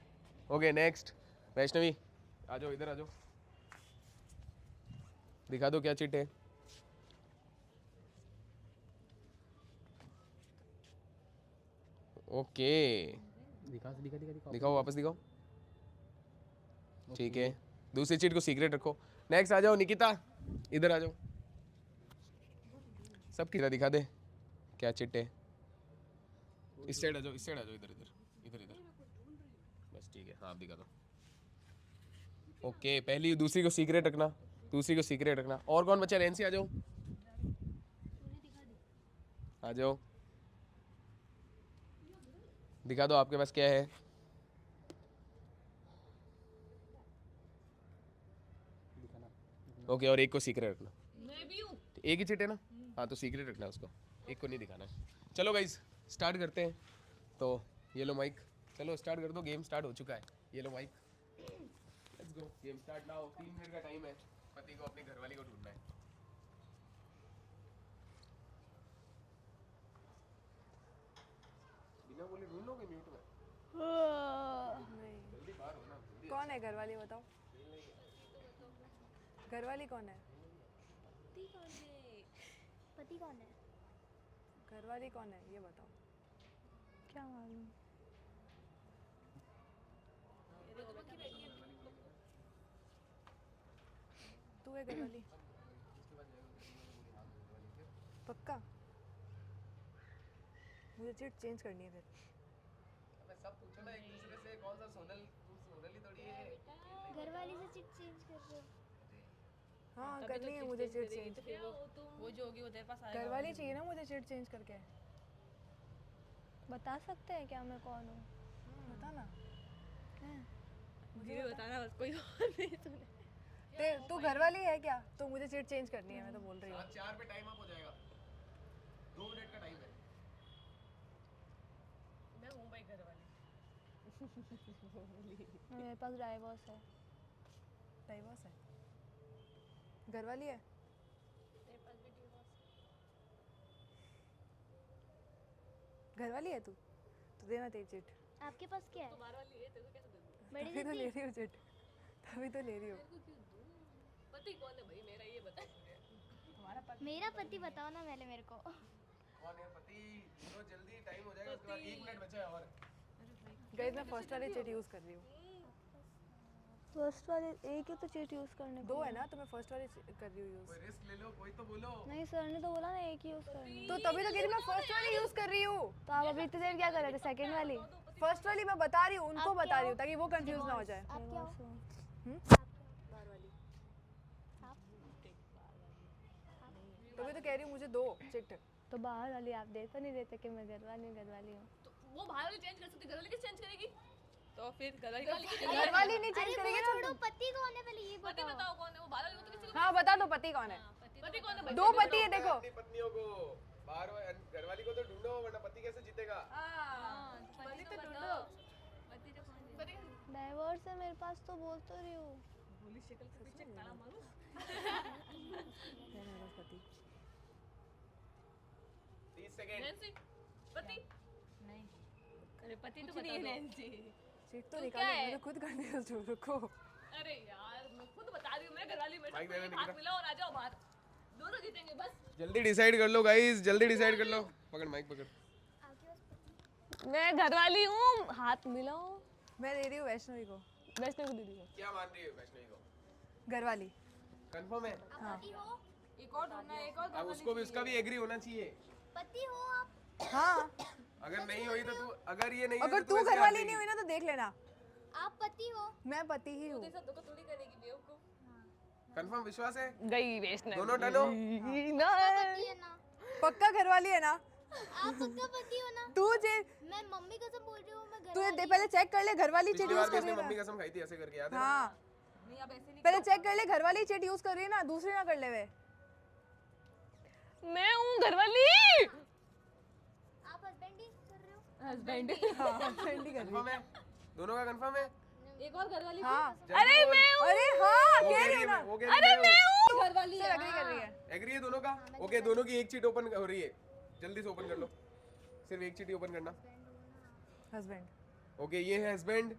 Okay next. वैष्णवी आ जाओ, इधर आ जाओ, दिखा दो क्या चिट है। ओके दिखाओ, वापस दिखाओ। ठीक है, दूसरी चिट को सीक्रेट रखो। नेक्स्ट आ जाओ निकिता, इधर आ जाओ। सब किधर दिखा दे क्या चिट है। इस साइड आ जाओ, इस साइड आ जाओ, इधर इधर इधर इधर। बस ठीक है, हाँ आप दिखा दो। ओके पहली दूसरी को सीक्रेट रखना, दूसरी को सीक्रेट रखना। और कौन बचा? रेंसी आ जाओ, आ जाओ, दिखा दो आपके पास क्या है। ओके और एक को सीक्रेट रखना। मैं भी हूँ। एक ही चिट है ना? हाँ तो सीक्रेट रखना है उसको, एक को नहीं दिखाना है। चलो गाइज स्टार्ट करते हैं। तो ये लो माइक, चलो स्टार्ट कर दो। गेम स्टार्ट हो चुका है, ये लो mic. Let's go, game start now. 3 minute का टाइम है। पति को अपनी घरवाली को ढूंढना है। बिना बोले ढूंढ लोगे म्यूट में? नहीं। जल्दी बाहर हो ना, जल्दी। कौन है घरवाली बताओ? घरवाली कौन है? पति कौन है? पति कौन है? घरवाली कौन है ये बताओ। क्या मालूम। तू है घरवाली? पक्का? मुझे चिट चेंज करनी है फिर। अबे सब पूछो ना एक दूसरे से, कौन सा सोनल? तू सोनल ही थोड़ी है। घरवाली से चिट चेंज कर रहे हो? हाँ करनी है मुझे चिट चेंज। फिर वो जो होगी वो तेरे पास आएगा। घरवाली चाहिए ना मुझे चिट चेंज करके। बता सकते हैं क्या मैं कौन हूँ? बता ना। मुझे भी बताना, बस कोई और नहीं सुने। तू घरवाली है क्या? तो मुझे चिट चेंज करनी है, मैं तो बोल रही हूँ। 4 पे टाइम अप हो जाएगा। 2 मिनट का टाइम है। मैं हूँ भाई घर वाली। मेरे पास डाइवोर्स है। डाइवोर्स है? घरवाली है? तेरे पास भी divorce घरवाली है तू? तो देना तेरी चिट। आपके पास क्या है? तो बाहर वाली है, तेरे को कैसे दे दूँ? बड़ी तभी तो दीदी? ले रही हूँ चिट, तभी तो ले रही हूँ। तेरे को क्यों दूँ? पति कौन है भाई मेरा, ये बता। तुम्हारा पति मेरा पति बताओ ना पहले मेरे को। कौन है पति? लो जल्दी, टाइम हो जाएगा। उसके बाद 1 मिनट बचा है और। गाइस मैं फर्स्ट वाली चिट यूज कर रही हूँ। फर्स्ट वाले एक ही तो चिट यूज करने को। 2 है ना, तो मैं फर्स्ट वाली कर रही हूँ यूज। कोई रिस्क ले लो, कोई तो बोलो। नहीं सर ने तो बोला ना एक ही यूज करनी। तो तभी तो कह रही मैं फर्स्ट वाली यूज कर रही हूँ। तो आप अभी इतनी देर क्या कर रहे थे? सेकंड वाली? फर्स्ट वाली मैं बता रही हूँ, उनको आप बता क्या रही हूँ हो? ताकि वो कंफ्यूज ना हो जाए। आप क्या हो? तो भी तो कह रही हूँ मुझे दो चिट। तो बाहर वाली आप देख तो नहीं देते कि मैं घरवाली हूँ। तो वो बाहर वाली चेंज कर सकती, घर वाली किस चेंज करेगी? तो फिर घरवाली की घरवाली नहीं चेंज अरे करेगी वो ना। छोड़ो, पति कौन है पहले ये पति बताओ। बताओ कौन है वो? बाहर वाली को तो किसी को हाँ बता दो पति कौन है। पति कौन है? दो पति है देखो। अपनी पत्नियों को बाहर घरवाली को तो ढूंढो, वरना पति कैसे जीतेगा? पति तो ढूंढो। पति डाइवोर्स है मेरे पास तो बोल तो रही हूँ। बोली शक्ल से पीछे ताला मारूं। पति 30 सेकंड। नैन्सी पति नहीं अरे पति तो बता दो। नैन्सी चिट तो तू निकालो, क्या है? मुझे खुद करने दो, जो रुको। अरे यार मैं खुद बता रही हूँ, मैं घरवाली मेरे माइक देना को निकिता। हाथ मिला और आ जाओ बाहर, दोनों जीतेंगे बस। जल्दी डिसाइड कर लो गाइस, जल्दी डिसाइड कर लो। पकड़ माइक पकड़। आपके पास पति मैं घरवाली हूँ, हाथ मिलाओ। मैं दे रही हूँ वैष्णवी को। वैष्णवी को दीदी को। क्या मान रही हो वैष्णवी को? घरवाली। कंफर्म है? आप पति हो? एक और ढूंढना है, एक और अब उसको भी, उसका भी एग्री होना चाहिए। पति हो आप? हाँ अगर नहीं हुई तो तू, अगर ये नहीं अगर हुई तो तू ऐसे हार घरवाली देगी। नहीं हुई ना तो देख लेना। आप पति हो? मैं पति ही हूँ। सब धोखा थोड़ी करेगी बेवकूफ। कंफर्म विश्वास है? गई वैष्णवी। दोनों डन हो? पति है ना? पक्का घरवाली है ना? आप पक्का पति हो ना? तू जे मैं मम्मी कसम बोल रही हूँ, मैं तू घरवाली पहले चेक कर ले घरवाली चिट पिछली यूज बार भी कर इसने रही है मम्मी ना। कसम खाई थी ऐसे करके, याद है ना? हाँ नहीं अब ऐसे नहीं। पहले चेक कर ले घरवाली चिट यूज कर रही है ना, दूसरी ना कर ले वे। मैं हूँ घरवाली। आप हस्बैंड ही कर रहे हो? हस्बैंड। हाँ फ्रेंड ही कर रही कंफर्म है? दोनों का कंफर्म है? एक और घरवाली। है। हाँ अरे मैं हूँ अरे हाँ वो कह कह रही रही हूँ है, ना। वो कह रही है मैं हूँ। घरवाली से अग्री कर रही है। एग्री है दोनों का? ओके, दोनों की एक चीट ओपन हो रही है, जल्दी से ओपन कर लो। सिर्फ एक चीट ही ओपन करना। हस्बैंड। ओके, ये है हस्बैंड,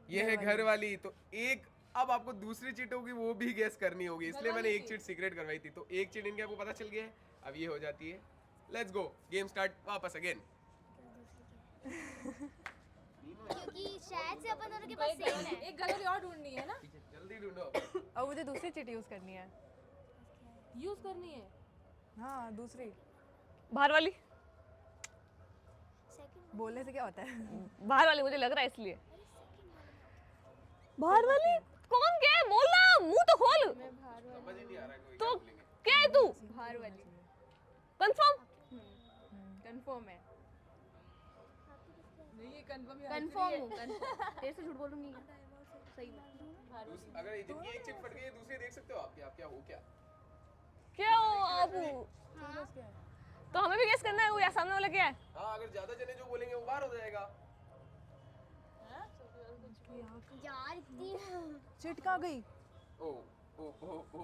ये है घर वाली। तो एक, अब आपको दूसरी चीट होगी वो भी गेस करनी होगी, इसलिए मैंने एक चीट सीक्रेट करवाई थी। तो एक चीट इनके आपको पता चल गया है, अब ये हो जाती है। लेट्स गो, गेम स्टार्ट वापस अगेन। क्योंकि शायद से अपन दोनों के पास सेम है। एक घरवाली और ढूंढनी है ना? जल्दी ढूंढो। अब मुझे दूसरी चिट यूज करनी है। यूज करनी है। हाँ दूसरी। बाहर वाली। सेकंड बोलने से क्या होता है? बाहर वाली मुझे लग रहा है इसलिए। बाहर वाली कौन? क्या है बोलना, मुंह तो खोल। समझ ही नहीं आ रहा कोई तो क्या बोलेंगे। क्या है तू? बाहर वाली कंफर्म? कंफर्म है। नहीं ये कंफर्म कंफर्म हूँ। तेरे से झूठ बोलूंगी सही में। अगर जिनकी एक चीट फट गई है, दूसरी देख सकते हो आप क्या हो क्या? क्या हो आप? तो हमें भी गेस करना है वो या सामने वाला क्या है? हाँ, अगर ज्यादा जने जो बोलेंगे वो बाहर हो जाएगा। यार इतनी चिट कहाँ गई? ओ ओ ओ ओ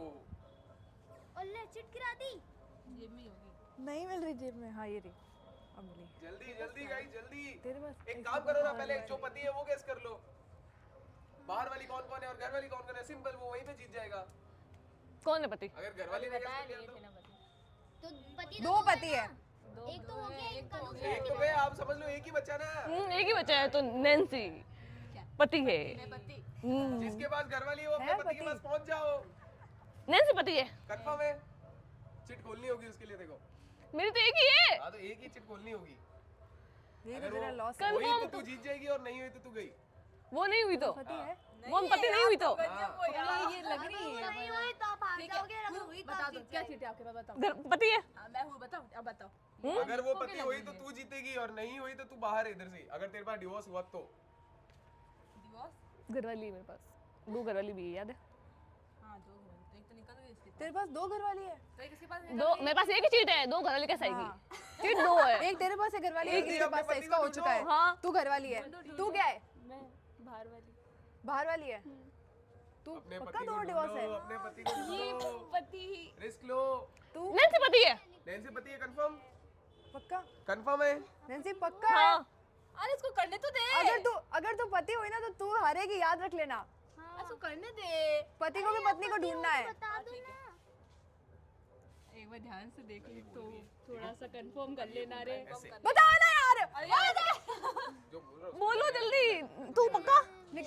ओले चिट गिरा दी। नहीं मिल रही जेब में। हाँ ये रही, अब मिली। जल्दी जल्दी गाइस जल्दी। तेरे पास एक काम करो ना, पहले जो पति है वो गेस कर लो। बाहर वाली कौन कौन है और घर वाली कौन कौन है, सिंपल, वो वहीं पे जीत जाएगा। कौन है पति? अगर घर वाली ने गेस कर लिया तो पति दो पति है। एक तो हो गया, एक का तो एक तो गया, आप समझ लो एक ही बच्चा ना। एक ही बचा है तो नैन्सी पति है। जिसके पास घर वाली है वो अपने है पति के पति। पास पहुंच जाओ। नैन्सी पति है। कंफर्म है? चिट खोलनी होगी उसके लिए, देखो। मेरी तो एक ही है। हाँ, तो एक ही चिट खोलनी होगी। ये अगर तो तेरा वो लॉस है। हुई तो तू जीत जाएगी और नहीं हुई तो तू गई। वो नहीं हुई तो पति है। वो पति नहीं हुई तो ये लग रही है। नहीं हुई तो आप हार जाओगे, अगर हुई तो आप जीत क्या चीट है आपके पास बताओ। पति है। मैं हूँ बताओ अब बताओ। अगर वो पति हुई तो तू जीतेगी और नहीं हुई तो तू बाहर है इधर से, अगर तेरे पास डिवोर्स हुआ तो। घरवाली है मेरे पास, दो घरवाली भी है, याद है? हाँ दो तो एक तो निकल गई इसके तेरे पास दो घरवाली है। तो एक इसके पास दो मेरे पास एक ही चीट है, दो घरवाली कैसे आएगी? चीट दो है। एक तेरे पास है घरवाली, एक जल्दी तेरे अपने पास है, पति इसका को हो चुका है। हाँ। तू घरवाली है। तू क्या है? मैं बाहर वाली। बाहर वाली है। तू अपने पक्का पति दो को डिवोर्स है। ढूंढो, अपने पति को ढूंढो। पति रिस्क लो। तू नैन्सी पति है। नैन्सी पति है, कंफर्म? पक्का? कंफर्म है? नैन्सी पक्का है? हाँ अरे इसको करने तो दे। अगर तू पति हुई ना तो तू हारेगी, याद रख लेना। इसको करने दे। पति को भी पत्नी को ढूंढना है। बता दो ना। एक बार ध्यान से देख ली तो थोड़ा सा कंफर्म कर लेना रे। बताओ ना यार। जो बोल रहा हूँ बोलो जल्दी। तू पक्का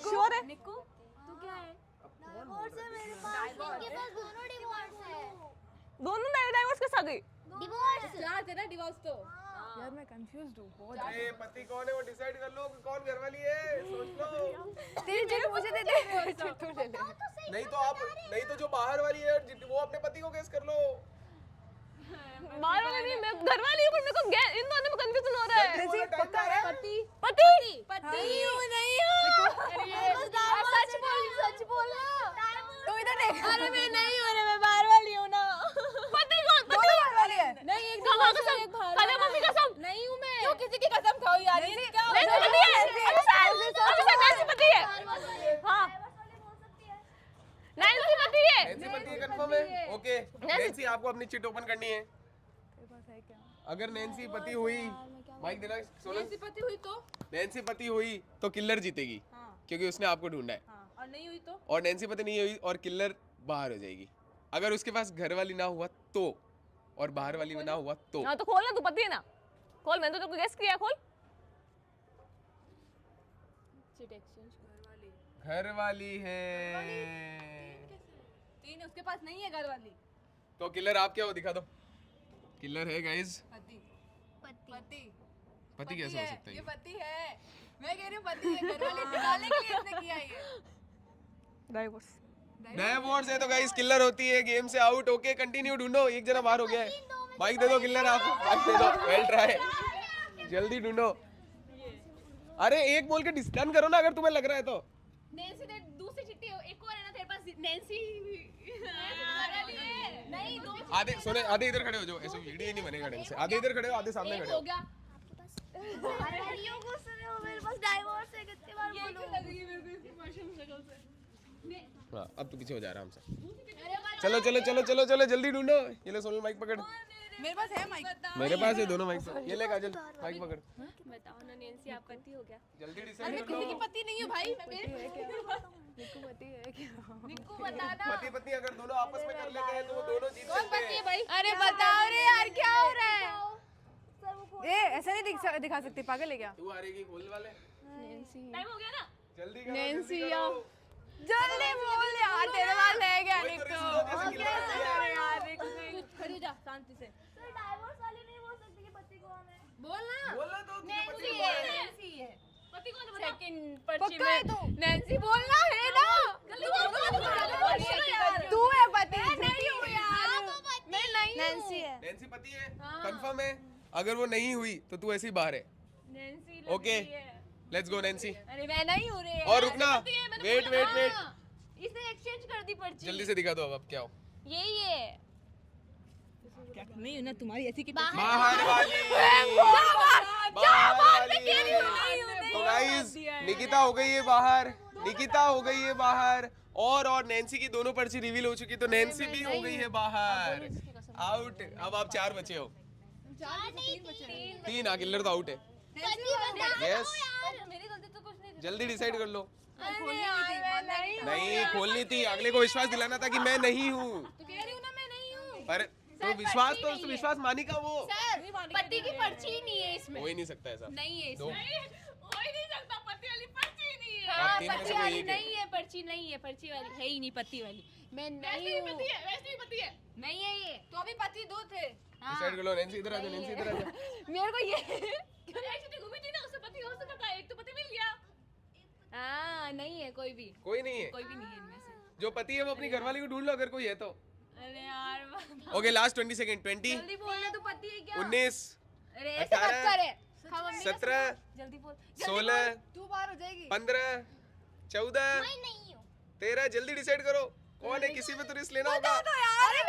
श्योर है? निक्कू तू क्या है? डिवोर्स है मेरे पास, इनके पास दोनों डिवोर्स है। दोनों डाइवोर्स के साथ गई। डिवोर्स चार तेरा डिवोर्स तो। यार मैं कंफ्यूज्ड हूँ बहुत अरे पति कौन है वो डिसाइड कर लो, कौन घरवाली है, सोच लो। तेरी चिट मुझे दे दे चिट तू ले ले नहीं तो जो बाहर वाली है वो अपने पति को गेस कर लो। बाहर वाले नहीं, मैं घर वाली हूँ, पर मेरे को इन दोनों में कंफ्यूजन हो रहा है। जल्दी बोलो, पक्का है पति नहीं हूँ सच बोलना। तो इधर देख अरे मैं नहीं हूँ, अरे मैं बाहर वाली हूँ ना। पति कौन? दोनों बाहर वाली है नहीं एक खा दूसरे कसम, एक बाहर खा ले मम्मी कसम। नहीं हूँ मैं। क्यों किसी की कसम खाओ यार ये क्या नहीं तो पति है, अभी नैन्सी पति है। हाँ नैन्सी पति है। नैन्सी पति है, कंफर्म है? ओके नैन्सी आपको अपनी चिट ओपन करनी है। तेरे पास है क्या अगर नैन्सी पति हुई, माइक देना सोनल, नैन्सी पति हुई तो नैन्सी पति हुई तो किलर जीतेगी क्योंकि उसने आपको ढूंढा है, हाँ, और नहीं हुई तो और नैन्सी पति नहीं हुई और किलर बाहर हो जाएगी। अगर उसके पास घर वाली ना हुआ तो, और बाहर वाली ना हुआ तो। हाँ तो खोल ना, तू पति है ना, खोल। मैंने तो तेरे को गेस किया, खोल। चिट एक्सचेंज घर वाली है तीन है, उसके पास नहीं है घर वाली। तो किलर आप क्या हो, दिखा दो। किलर है गाइस, पति पति पति पति कैसे हो सकता ये है? पति है, मैं कह रही हूँ पति है, घर वाली निकालने के लिए इसने किया ये। डाइवोर्स डाइवोर्स है तो गाइस किलर होती है, गेम से आउट। ओके कंटिन्यू, ढूंढो। एक जना बाहर हो गया है, माइक दे दो किलर, आप माइक दे दो। वेल ट्राई, जल्दी ढूंढो। अरे एक बोल के डन करो ना अगर तुम्हें लग रहा है तो। नैन्सी ने दूसरी चिट्ठी एक और है ना तेरे पास, नैन्सी वाली है। नहीं दो आधे सुने, आधे इधर खड़े हो जाओ, ऐसे वीडियो ही नहीं बनेगा ढंग से। आधे इधर खड़े हो, आधे सामने खड़े हो हो। गया। घरवालियों को सुने हो, मेरे पास डाइवोर्स है, कितनी बार बोलूं? लग रही है मेरे को इसकी मासूम शक्ल से। हाँ अब तो पीछे हो जा रहा हमसे। चलो चलो चलो चलो चलो जल्दी ढूंढो। ये ले सोनल माइक पकड़, मेरे पास है माइक। मेरे पास है दोनों माइक। ये ले काजल माइक पकड़, बताओ ना नैन्सी, आप पति हो गया? जल्दी मैं डिसाइड कर किसी की लो। पति नहीं हूँ भाई, मैं मेरे निक्कू पति है क्या निक्कू बताना। पति पत्नी अगर दोनों आपस में कर लेते हैं तो वो दोनों जीत कौन सकते पति है हैं। भाई? अरे बताओ रे यार क्या हो रहा है। ए ऐसा नहीं दिखा सकते, पागल है क्या तू हारेगी, खोल वाले। टाइम हो गया ना? जल्दी करो, नैन्सी जल्दी या करो। जल्दी बोल यार, तेरे पास है क्या कोई तो निक्कू? रिश्ते हो, जैसे किलर होती है। यार निक्कू खड़ी हो जा शांति से, डाइवोर्स वाली नहीं बोल सकती कि पति कौन है। बोल ना। बोलना तो तुझे पति नैन्सी कौन है? नैन्सी है। पति कौन है बता? सेकंड पर्ची पक्का है में तू? नैन्सी बोलना है ना। जल्दी बोलो। तू है पति नहीं हूँ यार, मैं नहीं नैन्सी है नैन्सी पति है, कंफर्म है? अगर वो नहीं हुई तो तू ऐसे ही बाहर है। Nancy okay let's go Nancy. अरे मैं नहीं हूँ रे। और रुकना, वेट वेट वेट, इसने एक्सचेंज कर दी पर्ची। जल्दी से दिखा दो अब क्या हो। यही है। क्या नहीं हूँ ना तुम्हारी ऐसी की बाहर वाली, बाहर वाली। तो गाइस निकिता हो गई है बाहर, निकिता हो गई है बाहर, और नैन्सी की दोनों पर्ची रिवील हो चुकी, तो नैन्सी भी हो गई है बाहर, आउट। अब आप 4 बचे हो। 3 किलर तो आउट है। यस मेरी गलती तो कुछ नहीं। जल्दी डिसाइड कर लो। खोलनी थी, नहीं नहीं खोलनी थी, अगले को विश्वास दिलाना था कि मैं नहीं हूँ। तो कह रही हूँ ना मैं नहीं हूँ। पर तो विश्वास तो विश्वास मानी का वो पति की पर्ची ही नहीं है इसमें। हो ही नहीं सकता ऐसा। नहीं है दो। इसमें। हो ही नहीं सकता, पति वाली पर्ची ही नहीं है। आप 3 में से पति कोई वाली एक है। नहीं है, पर्ची नहीं है, पर्ची वाली है ही नहीं, पति वाली। मैं वैसे नहीं भी हूँ। पति है, वैसे भी पति है। नहीं है ये। तो अभी पति 2 थे। डिसाइड कर लो। नैन्सी इधर आ जा, नैन्सी इधर आ जा। मेरे को ये एक्चुअली घूमी थी ना, उससे पति हो सकता था, एक तो पति मिल गया। हाँ नहीं है कोई भी, कोई नहीं है, कोई भी नहीं है इनमें से। जो पति है वो अपनी घरवाली को ढूंढ लो अगर कोई है तो। अरे यार ओके लास्ट 20 सेकंड। 20, जल्दी बोलना, तू पति है क्या? 19, अरे ऐसे मत 18, करे। हाँ, मम्मी का 17, जल्दी बोल। 16, तू बाहर हो जाएगी 15, 14, मैं नहीं हूँ। 13। जल्दी डिसाइड करो कौन है, किसी पे तो रिस्क लेना होगा।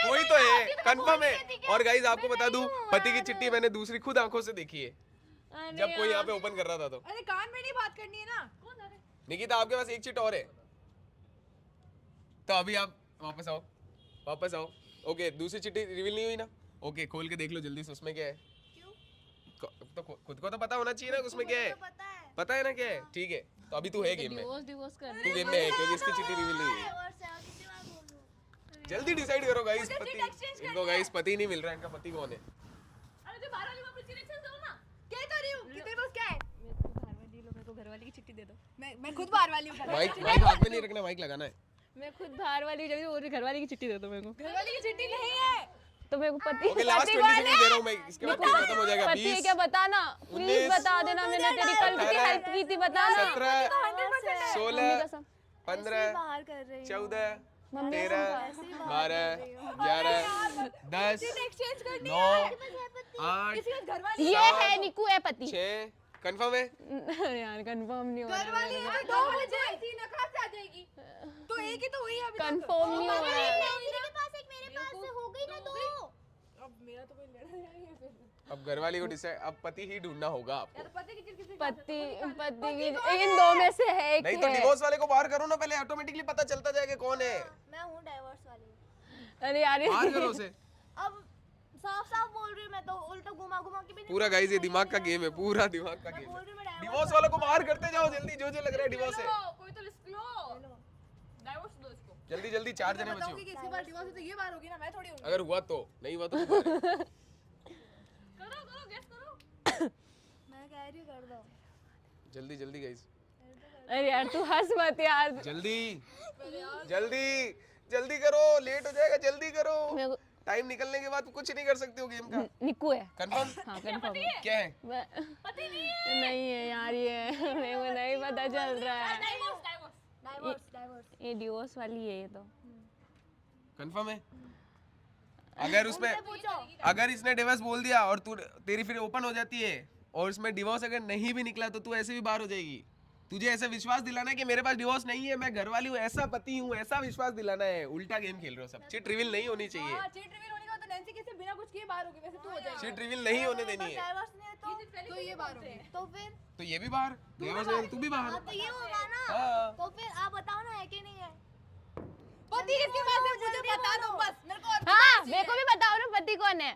कोई तो है, कंफर्म है। और गाइस आपको बता दूं, पति की चिट्ठी मैंने दूसरी खुद आंखों से देखी है, अरे जब कोई यहाँ पे ओपन कर रहा था तो। अरे कान में नहीं बात करनी है ना। निकिता आपके पास एक चिट और है, तो अभी आप वापस आओ, वापस आओ। ओके दूसरी चिट्ठी रिवील नहीं हुई ना? ओके खोल के देख लो जल्दी से, उसमें क्या है। तो खुद को तो पता होना चाहिए ना उसमें क्या है। पता है ना क्या है, ठीक है। तो अभी तू है गेम में, डिवोर्स कर। तू गेम में है क्योंकि इसकी चिट्ठी रिवील नहीं हुई है। जल्दी डिसाइड करो गाइस, पति इनको गाइस पति नहीं मिल रहा है, इनका पति कौन है। अरे जो बाहर वाली वापस सिलेक्शन दो ना। क्या कर रही हूँ? तेरे पास क्या है? मेरे को घर वाली की चिट्ठी दे दो। मैं खुद बाहर वाली हूँ। माइक माइक हाथ में नहीं रखना, माइक लगाना है। मैं खुद बाहर वाली, जब वो घर वाली की चिट्ठी दे दो मेरे को। घर वाली की चिट्ठी नहीं है। तो मेरे को पति ओके लास्ट पति 20 कौन सेकंड है? दे रहा हूं मैं, इसके बाद निको, खत्म हो जाएगा। पति है 20 क्या बताना, प्लीज 19, बता देना, मैंने तेरी कल की 18, हेल्प की थी, बताना। 17 मम्मी 16 कसम। 15 बाहर कर रही हूँ 14 मम्मी 13 12 11 10 एक्सचेंज करनी 9 8 घर वाली ये है निकू है पति। 6 कंफर्म है? यार कंफर्म नहीं हो रहा वाली है, है 2 बजे कहाँ से आ जाएगी? तो एक ही तो हुई है अभी तक। कंफर्म नहीं हो रहा है। के पास एक मेरे पास हो गई ना 2। अब मेरा तो कोई लड़ा नहीं है फिर। अब घर वाली को डिसाइड, अब पति ही ढूंढना होगा आपको। यार पता है कि किसी पति पति की इन दो में से है, एक नहीं तो है। डिवोर्स वाले को बाहर करो ना पहले, ऑटोमेटिकली पता चलता जाएगा कौन है। मैं हूँ डाइवोर्स वाली। अरे यार बाहर करो उसे। अब साफ साफ बोल रही हूँ मैं, तो उल्टा घुमा घुमा के भी नहीं पूरा गाइस ये दिमाग का गेम है, पूरा दिमाग का गेम बोल है। रही हूँ मैं डिवोर्स वालों को बाहर करते जाओ जल्दी, जो जो लग रहा है डिवोर्स है। कोई तो लिस्ट लो, डाइवोर्स दो इसको। जल्दी जल्दी 4 जने बचे बताऊंगी हो। कि इसके बाद डिवोर्स है तो ये बार होगी ना, मैं थोड़ी हूँ। अगर हुआ तो, नहीं हुआ तो तू बाहर है। करो करो गेस करो। मैं कह रही हूँ कर दो। जल्दी जल्दी गाइस, अरे यार तू हंस मत यार। जल्दी जल्दी जल्दी करो, लेट हो जाएगा, जल्दी करो। मेरे को टाइम निकलने के बाद कुछ नहीं कर सकते हो गेम का। निकू है। कंफर्म? हाँ कंफर्म है। क्या है? पति नहीं है। नहीं है यार, ये मेरे को नहीं पता चल रहा है। Divorce divorce. डाइवोर्स ये डिवोर्स वाली है ये तो। कंफर्म है? अगर उसमें अगर इसने डिवोर्स बोल दिया और तू तेरी फिर ओपन हो जाती है और उसमें डिवोर्स अगर नहीं भी निकला तो तू ऐसे भी बाहर हो जाएगी। तुझे ऐसा विश्वास दिलाना है कि मेरे पास डिवोर्स नहीं है, मैं घर वाली हूँ, ऐसा पति हूँ, ऐसा विश्वास दिलाना है। उल्टा गेम खेल रहे हो सब। चिट रिवील नहीं होनी चाहिए। हाँ चीट रिवील होने का तो नैन्सी कैसे बिना कुछ किए बाहर होगी, वैसे तू हो जाएगी। चिट रिवील नहीं होने देनी है। डाइवोर्स नहीं है तो ये बार होगी। तो फिर तो ये भी बाहर, डिवोर्स नहीं है तो तू भी बाहर। तो ये होगा ना। हाँ। तो फिर आप बताओ ना है कि नहीं है। पति किसके पास है मुझे बता दो बस, मेरे को और हाँ मेरे को भी बताओ ना पति कौन है।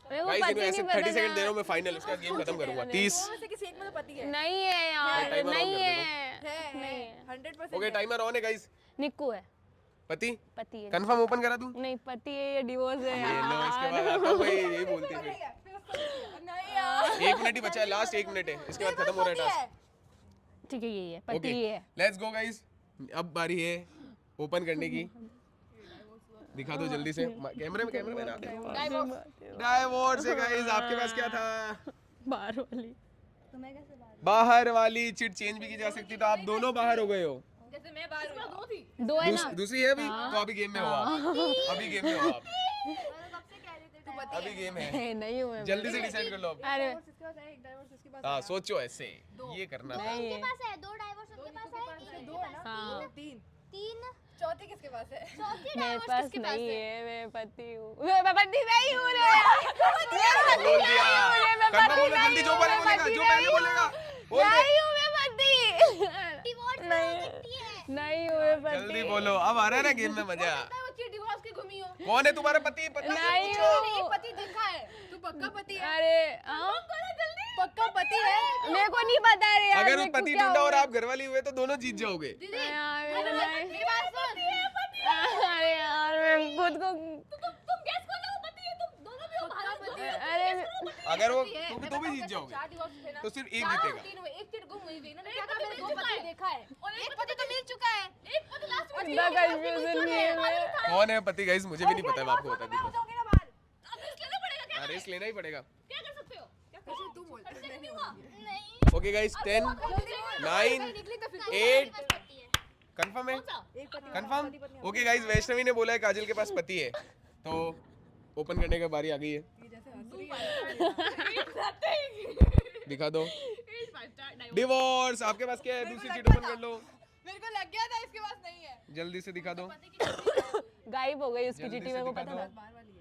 मेरे को गाइस पति इन्हें ऐसे नहीं 30 सेकंड पता। दे रहा हूँ मैं, फाइनल उसका गेम खत्म करूंगा। 30। दोनों में से किसी एक में तो पति है। नहीं है यार, टाइमर ऑन नहीं कर है। है 100%। ओके टाइमर ऑन है गाइस। निक्कू है, पति पति है। कंफर्म ओपन करा दूं? नहीं पति है, ये डिवोर्स है ये लो, इसके बाद यार। आता हूँ यही बोलती है। नहीं यार 1 मिनट ही बचा है, लास्ट 1 मिनट है, इसके बाद खत्म हो रहा है टास्क। ठीक है यही है, पति ओके ही है। लेट्स गो गाइस, अब बारी है ओपन करने की। दिखा दो जल्दी से कैमरे में ना दे। डाइवोर्स है गाइस। आपके पास क्या था? बाहर वाली। बाहर वाली चिट चेंज भी की जा सकती, तो आप दोनों बाहर हो गए हो। जैसे मैं बाहर हुई दो थी। दो है ना। दूसरी है अभी, तो अभी गेम में हो आप। अभी गेम में हो आप, अभी गेम है। नहीं हुए। जल्दी से डिसाइड कर लो अब। अरे इसके पास है एक डाइवोर्स, इसके पास हाँ सोचो ऐसे, ये करना था। नहीं उनके है। पास है 2 डाइवोर्स, उनके पास है दो है ना, हाँ। 3 चौथी किसके पास है? चौथी मेरे डाइवोर्स पास किसके पास नहीं है? है, मैं पति हूँ। मैं पति नहीं हूँ रे। मैं पति बोल नहीं दिया। हूँ रे, मैं करना पति बोलो नहीं जल्दी, जो हूँ, पहले मैं बोलेगा, पति जो नहीं पहले हूँ। बोलेगा बोल दे। नहीं हूँ मैं पति। डिवोर्स में हो सकती है। नहीं हूँ मैं पति। जल्दी बोलो, अब आ रहा है ना गेम में मजा। वो चिट डिवोर्स की घूमी हो। कौन है तुम्हारा पति? पता है? नहीं नहीं हूँ। पति देखा है, तू पक्का पति है। अरे हाँ? पक्का पति है। मेरे को नहीं पता रे यार, अगर मेरे वो को पति क्या ढूंढा और हुआ? आप घरवाली हुए तो दोनों जीत जाओगे। यार, मेरे नहीं। मेरी बात सुन। अरे यार मैं खुद को तुम गेस कर लो पति है, तुम दोनों भी हो बाहर। अरे अगर वो तो भी जीत जाओगे, 4 डिवोर्स थे ना। तो सिर्फ एक जीतेगा। 3 हुए, एक चिट गुम हुई थी। इन्होंने एक क्या कहा, पति मैंने मिल 2 चुका पति है। देखा है। और एक पति तो मिल चुका है। एक पति लास्ट में इतना कंफ्यूजन नहीं है मैं। कौन है पति गाइस? मुझे भी नहीं पता, मैं आपको बता मैं हो दूंगा। जाऊंगी ना बाहर। अब रेस्ट लेना पड़ेगा। क्या रेस लेना ही पड़ेगा। क्या कर सकते हो? क्या कैसे तू बोल? नहीं हुआ। नहीं ओके गाइस 10 9 निकली तो फिर 8 पति है। कंफर्म है? एक पति कंफर्म? ओके गाइस वैष्णवी ने बोला है काजल के पास पति है, तो ओपन करने का बारी आ गई है। जैसे हंस रही है। दिखा दो It's my divorce. डिवोर्स। आपके पास क्या है? दूसरी चीट ओपन कर लो, मेरे को लग गया था इसके पास नहीं है। जल्दी से दिखा दो। गायब हो गई उसकी जल्दी चिट्ठी, से मेरे को दिखा पता दो। था। बाहर वाली है।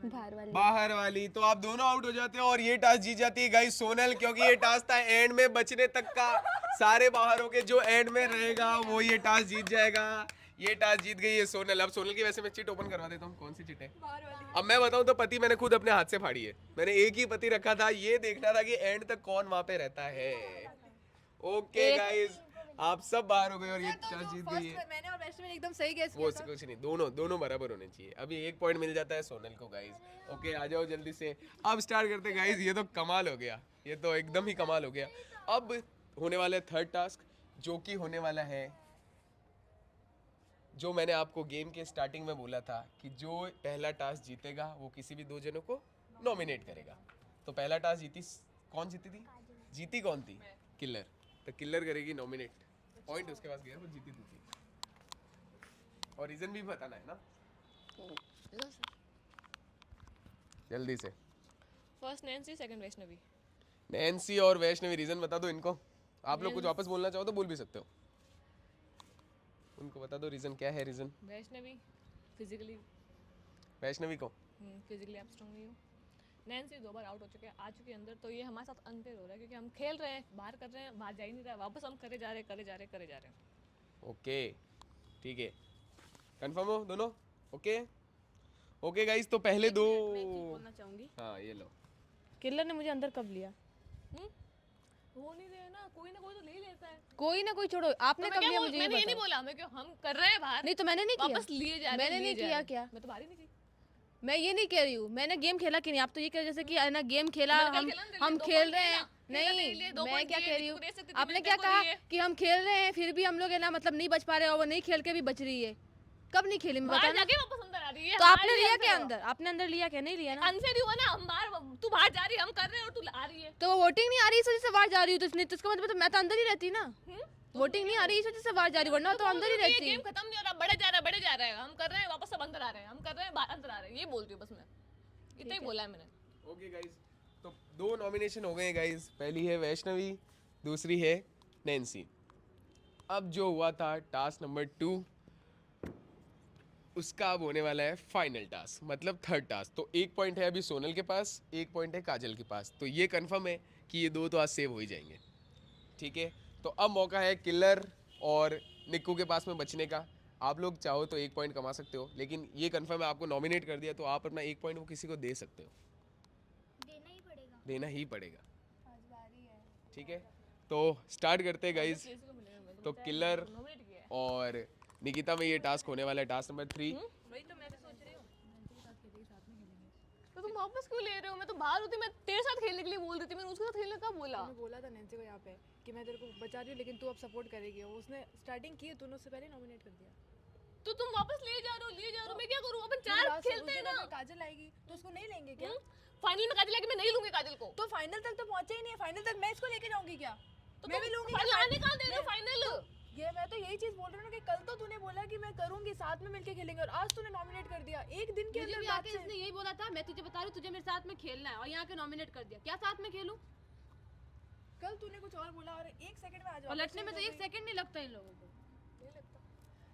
बाहर वाली। बाहर वाली, तो आप दोनों आउट हो जाते हो और ये टास्क जीत जाती है गाइस सोनल, क्योंकि ये टास्क था एंड में बचने तक का। सारे बाहर होके जो एंड में रहेगा वो ये टास्क जीत जाएगा। ये टास्क जीत गई है सोनल। अब सोनल की वैसे मैं चिट ओपन करवा देता हूँ। कौन सी चिट है? बाहर वाली। अब मैं बताऊं तो पति मैंने खुद अपने हाथ से फाड़ी है। मैंने एक ही पति रखा था, ये देखना था कि एंड तक कौन वहां पे रहता है। ओके गाइस आप सब बाहर हो गए और ये टास्क जीत गई है। मैंने और वैष्णवी ने एकदम सही गेस वो किया था। कुछ नहीं, दोनों बराबर होने चाहिए। अभी 1 पॉइंट मिल जाता है सोनल को गाइस। ओके आ जाओ जल्दी से, अब स्टार्ट करते हैं गाइस। ये तो कमाल हो गया, ये तो एकदम ही कमाल हो गया। अब होने वाला है थर्ड टास्क, जो कि होने वाला है जो मैंने आपको गेम के स्टार्टिंग में बोला था कि जो पहला टास्क जीतेगा वो किसी भी दो जनों को नॉमिनेट करेगा। तो पहला टास्क कौन जीती थी? जीती कौन थी? किलर। तो किलर करेगी नॉमिनेट, पॉइंट उसके पास गया, वो जीती तू थी। और रीजन भी बताना है ना जल्दी से। First Nancy, second Vaishnavi. Nancy और वैष्णवी, रीजन बता दो इनको। आप लोग कुछ वापस बोलना चाहो तो बोल भी सकते हो, उनको बता दो रीजन क्या है। रीजन वैष्णवी फिजिकली वैष्णवी को फिजिकली आप स्ट्रांग नहीं हो। नैन्सी 2 बार आउट हो चुके हैं, आ चुके हैं अंदर, तो ये हमारे साथ अनफेयर हो रहा है क्योंकि हम खेल रहे हैं, बाहर कर रहे हैं, बाहर जा ही नहीं रहा है, वापस हम करे जा रहे हैं। ओके ठीक है, कंफर्म हो दोनों? ओके गाइस, तो पहले दो बोलना चाहूंगी, हाँ ये लो। किलर ने मुझे अंदर कब लिया? हो नहीं रहे ना कोई तो ले ही लेता है। कोई ना कोई, छोड़ो आपने कब लिया मुझे ये मैंने ये नहीं बताओ। बोला, मैं क्यों हम कर रहे हैं बाहर, नहीं तो मैंने नहीं किया, वापस लिए जा रहे हैं, मैंने लिए नहीं जा किया रहे हैं। क्या? मैं तो बाहर ही नहीं गई। मैं ये नहीं कह रही हूँ मैंने गेम खेला कि नहीं। आप तो ये कह रहे जैसे कि है ना गेम खेला, मैंने कल खेला ना, हम दो खेल पॉइंट रहे लिए हैं। ना, खेला नहीं तेरे लिए, 2 मैं पॉइंट क्या लिए, कह रही हूँ, दे सकती थी, आपने मैंने क्या तेरे को कहा दिए। कि हम खेल रहे हैं फिर भी हम लोग है ना मतलब नहीं बच पा रहे और वो नहीं खेल के भी बच रही है। कब नहीं खेली मैं बाहर बताना। जाके वापस अंदर आ रही है। तो आपने लिया क्या अंदर? आपने अंदर लिया क्या? नहीं लिया ना। अनफेयर हुआ ना, हम बाहर, तू बाहर जा रही है, हम कर रहे हैं और तू आ रही है। तो वो वोटिंग नहीं आ रही इस वजह से बाहर जा रही हूँ, तो इसका मतलब तो मैं तो अंदर ही रहती ना। वोटिंग नहीं आ रही इस वजह से बाहर जा रही, वरना तो अंदर ही रहती। गेम खत्म नहीं हो रहा, बढ़े जा रहा है, हम कर रहे हैं, वापस सब अंदर आ रहे हैं, हम कर रहे हैं, बाहर अंदर आ रहे हैं, ये बोलती हूँ बस मैं, इतना ही बोला है मैंने। ओके गाइस, तो 2 नॉमिनेशन हो गए गाइस। पहली है वैष्णवी, दूसरी है नैन्सी। अब जो हुआ था टास्क नंबर 2, उसका अब होने वाला है फाइनल टास्क, मतलब थर्ड टास्क। तो 1 पॉइंट है अभी सोनल के पास, 1 पॉइंट है काजल के पास। तो ये कंफर्म है कि ये 2 तो आज सेव हो ही जाएंगे, ठीक है। तो अब मौका है किलर और निक्कू के पास में बचने का। आप लोग चाहो तो 1 पॉइंट कमा सकते हो, लेकिन ये कंफर्म है आपको नॉमिनेट कर दिया तो आप अपना 1 पॉइंट वो किसी को दे सकते हो, देना ही पड़ेगा, ठीक है। तो स्टार्ट करते हैं गाइज। तो किलर और निकिता में ये टास्क होने वाला है, टास्क नंबर 3। वही तो मैं भी सोच रही हूँ, तो तुम वापस क्यों ले रहे हो? मैं तो बाहर होती, मैं तेरे साथ खेलने के लिए बोल रही थी, मैंने उसके साथ खेलने कब बोला? मैंने बोला था नैन्सी को यहाँ पे कि मैं तेरे को बचा रही हूँ लेकिन तू अब सपोर्ट करेगी। उसने स्टार्टिंग की है, तूने उससे पहले नॉमिनेट कर दिया। तो तुम वापस ले जा रहे हो, मैं क्या करूँ? अपन मेरी 4 बात सुन, खेलते उस हैं जगह ना। पे काजल आएगी तो उसको नहीं लेंगे क्या? फाइनल में काजल आके मैं नहीं लूंगी काजल को। तो फाइनल तक तो पहुंचे ही नहीं है, फाइनल तक मैं इसको लेके जाऊंगी क्या? तो मैं भी लूंगी फाइनल क्या? आने कहाँ दे रहे हो फाइनल? ये मैं तो यही चीज बोल रही हूँ ना कि कल तो तूने बोला कि मैं करूंगी, साथ में मिलके खेलेंगे, और आज तूने नॉमिनेट कर दिया एक दिन के मुझे अंदर भी बात आके से। इसने यही बोला था, मैं तुझे बता रही हूँ तुझे मेरे साथ में खेलना है, और यहाँ के नॉमिनेट कर दिया। क्या साथ में खेलूं? कल तूने कुछ और बोला और 1 सेकंड में आ जाओ। और लटने में तो 1 सेकंड नहीं लगता इन लोगों को।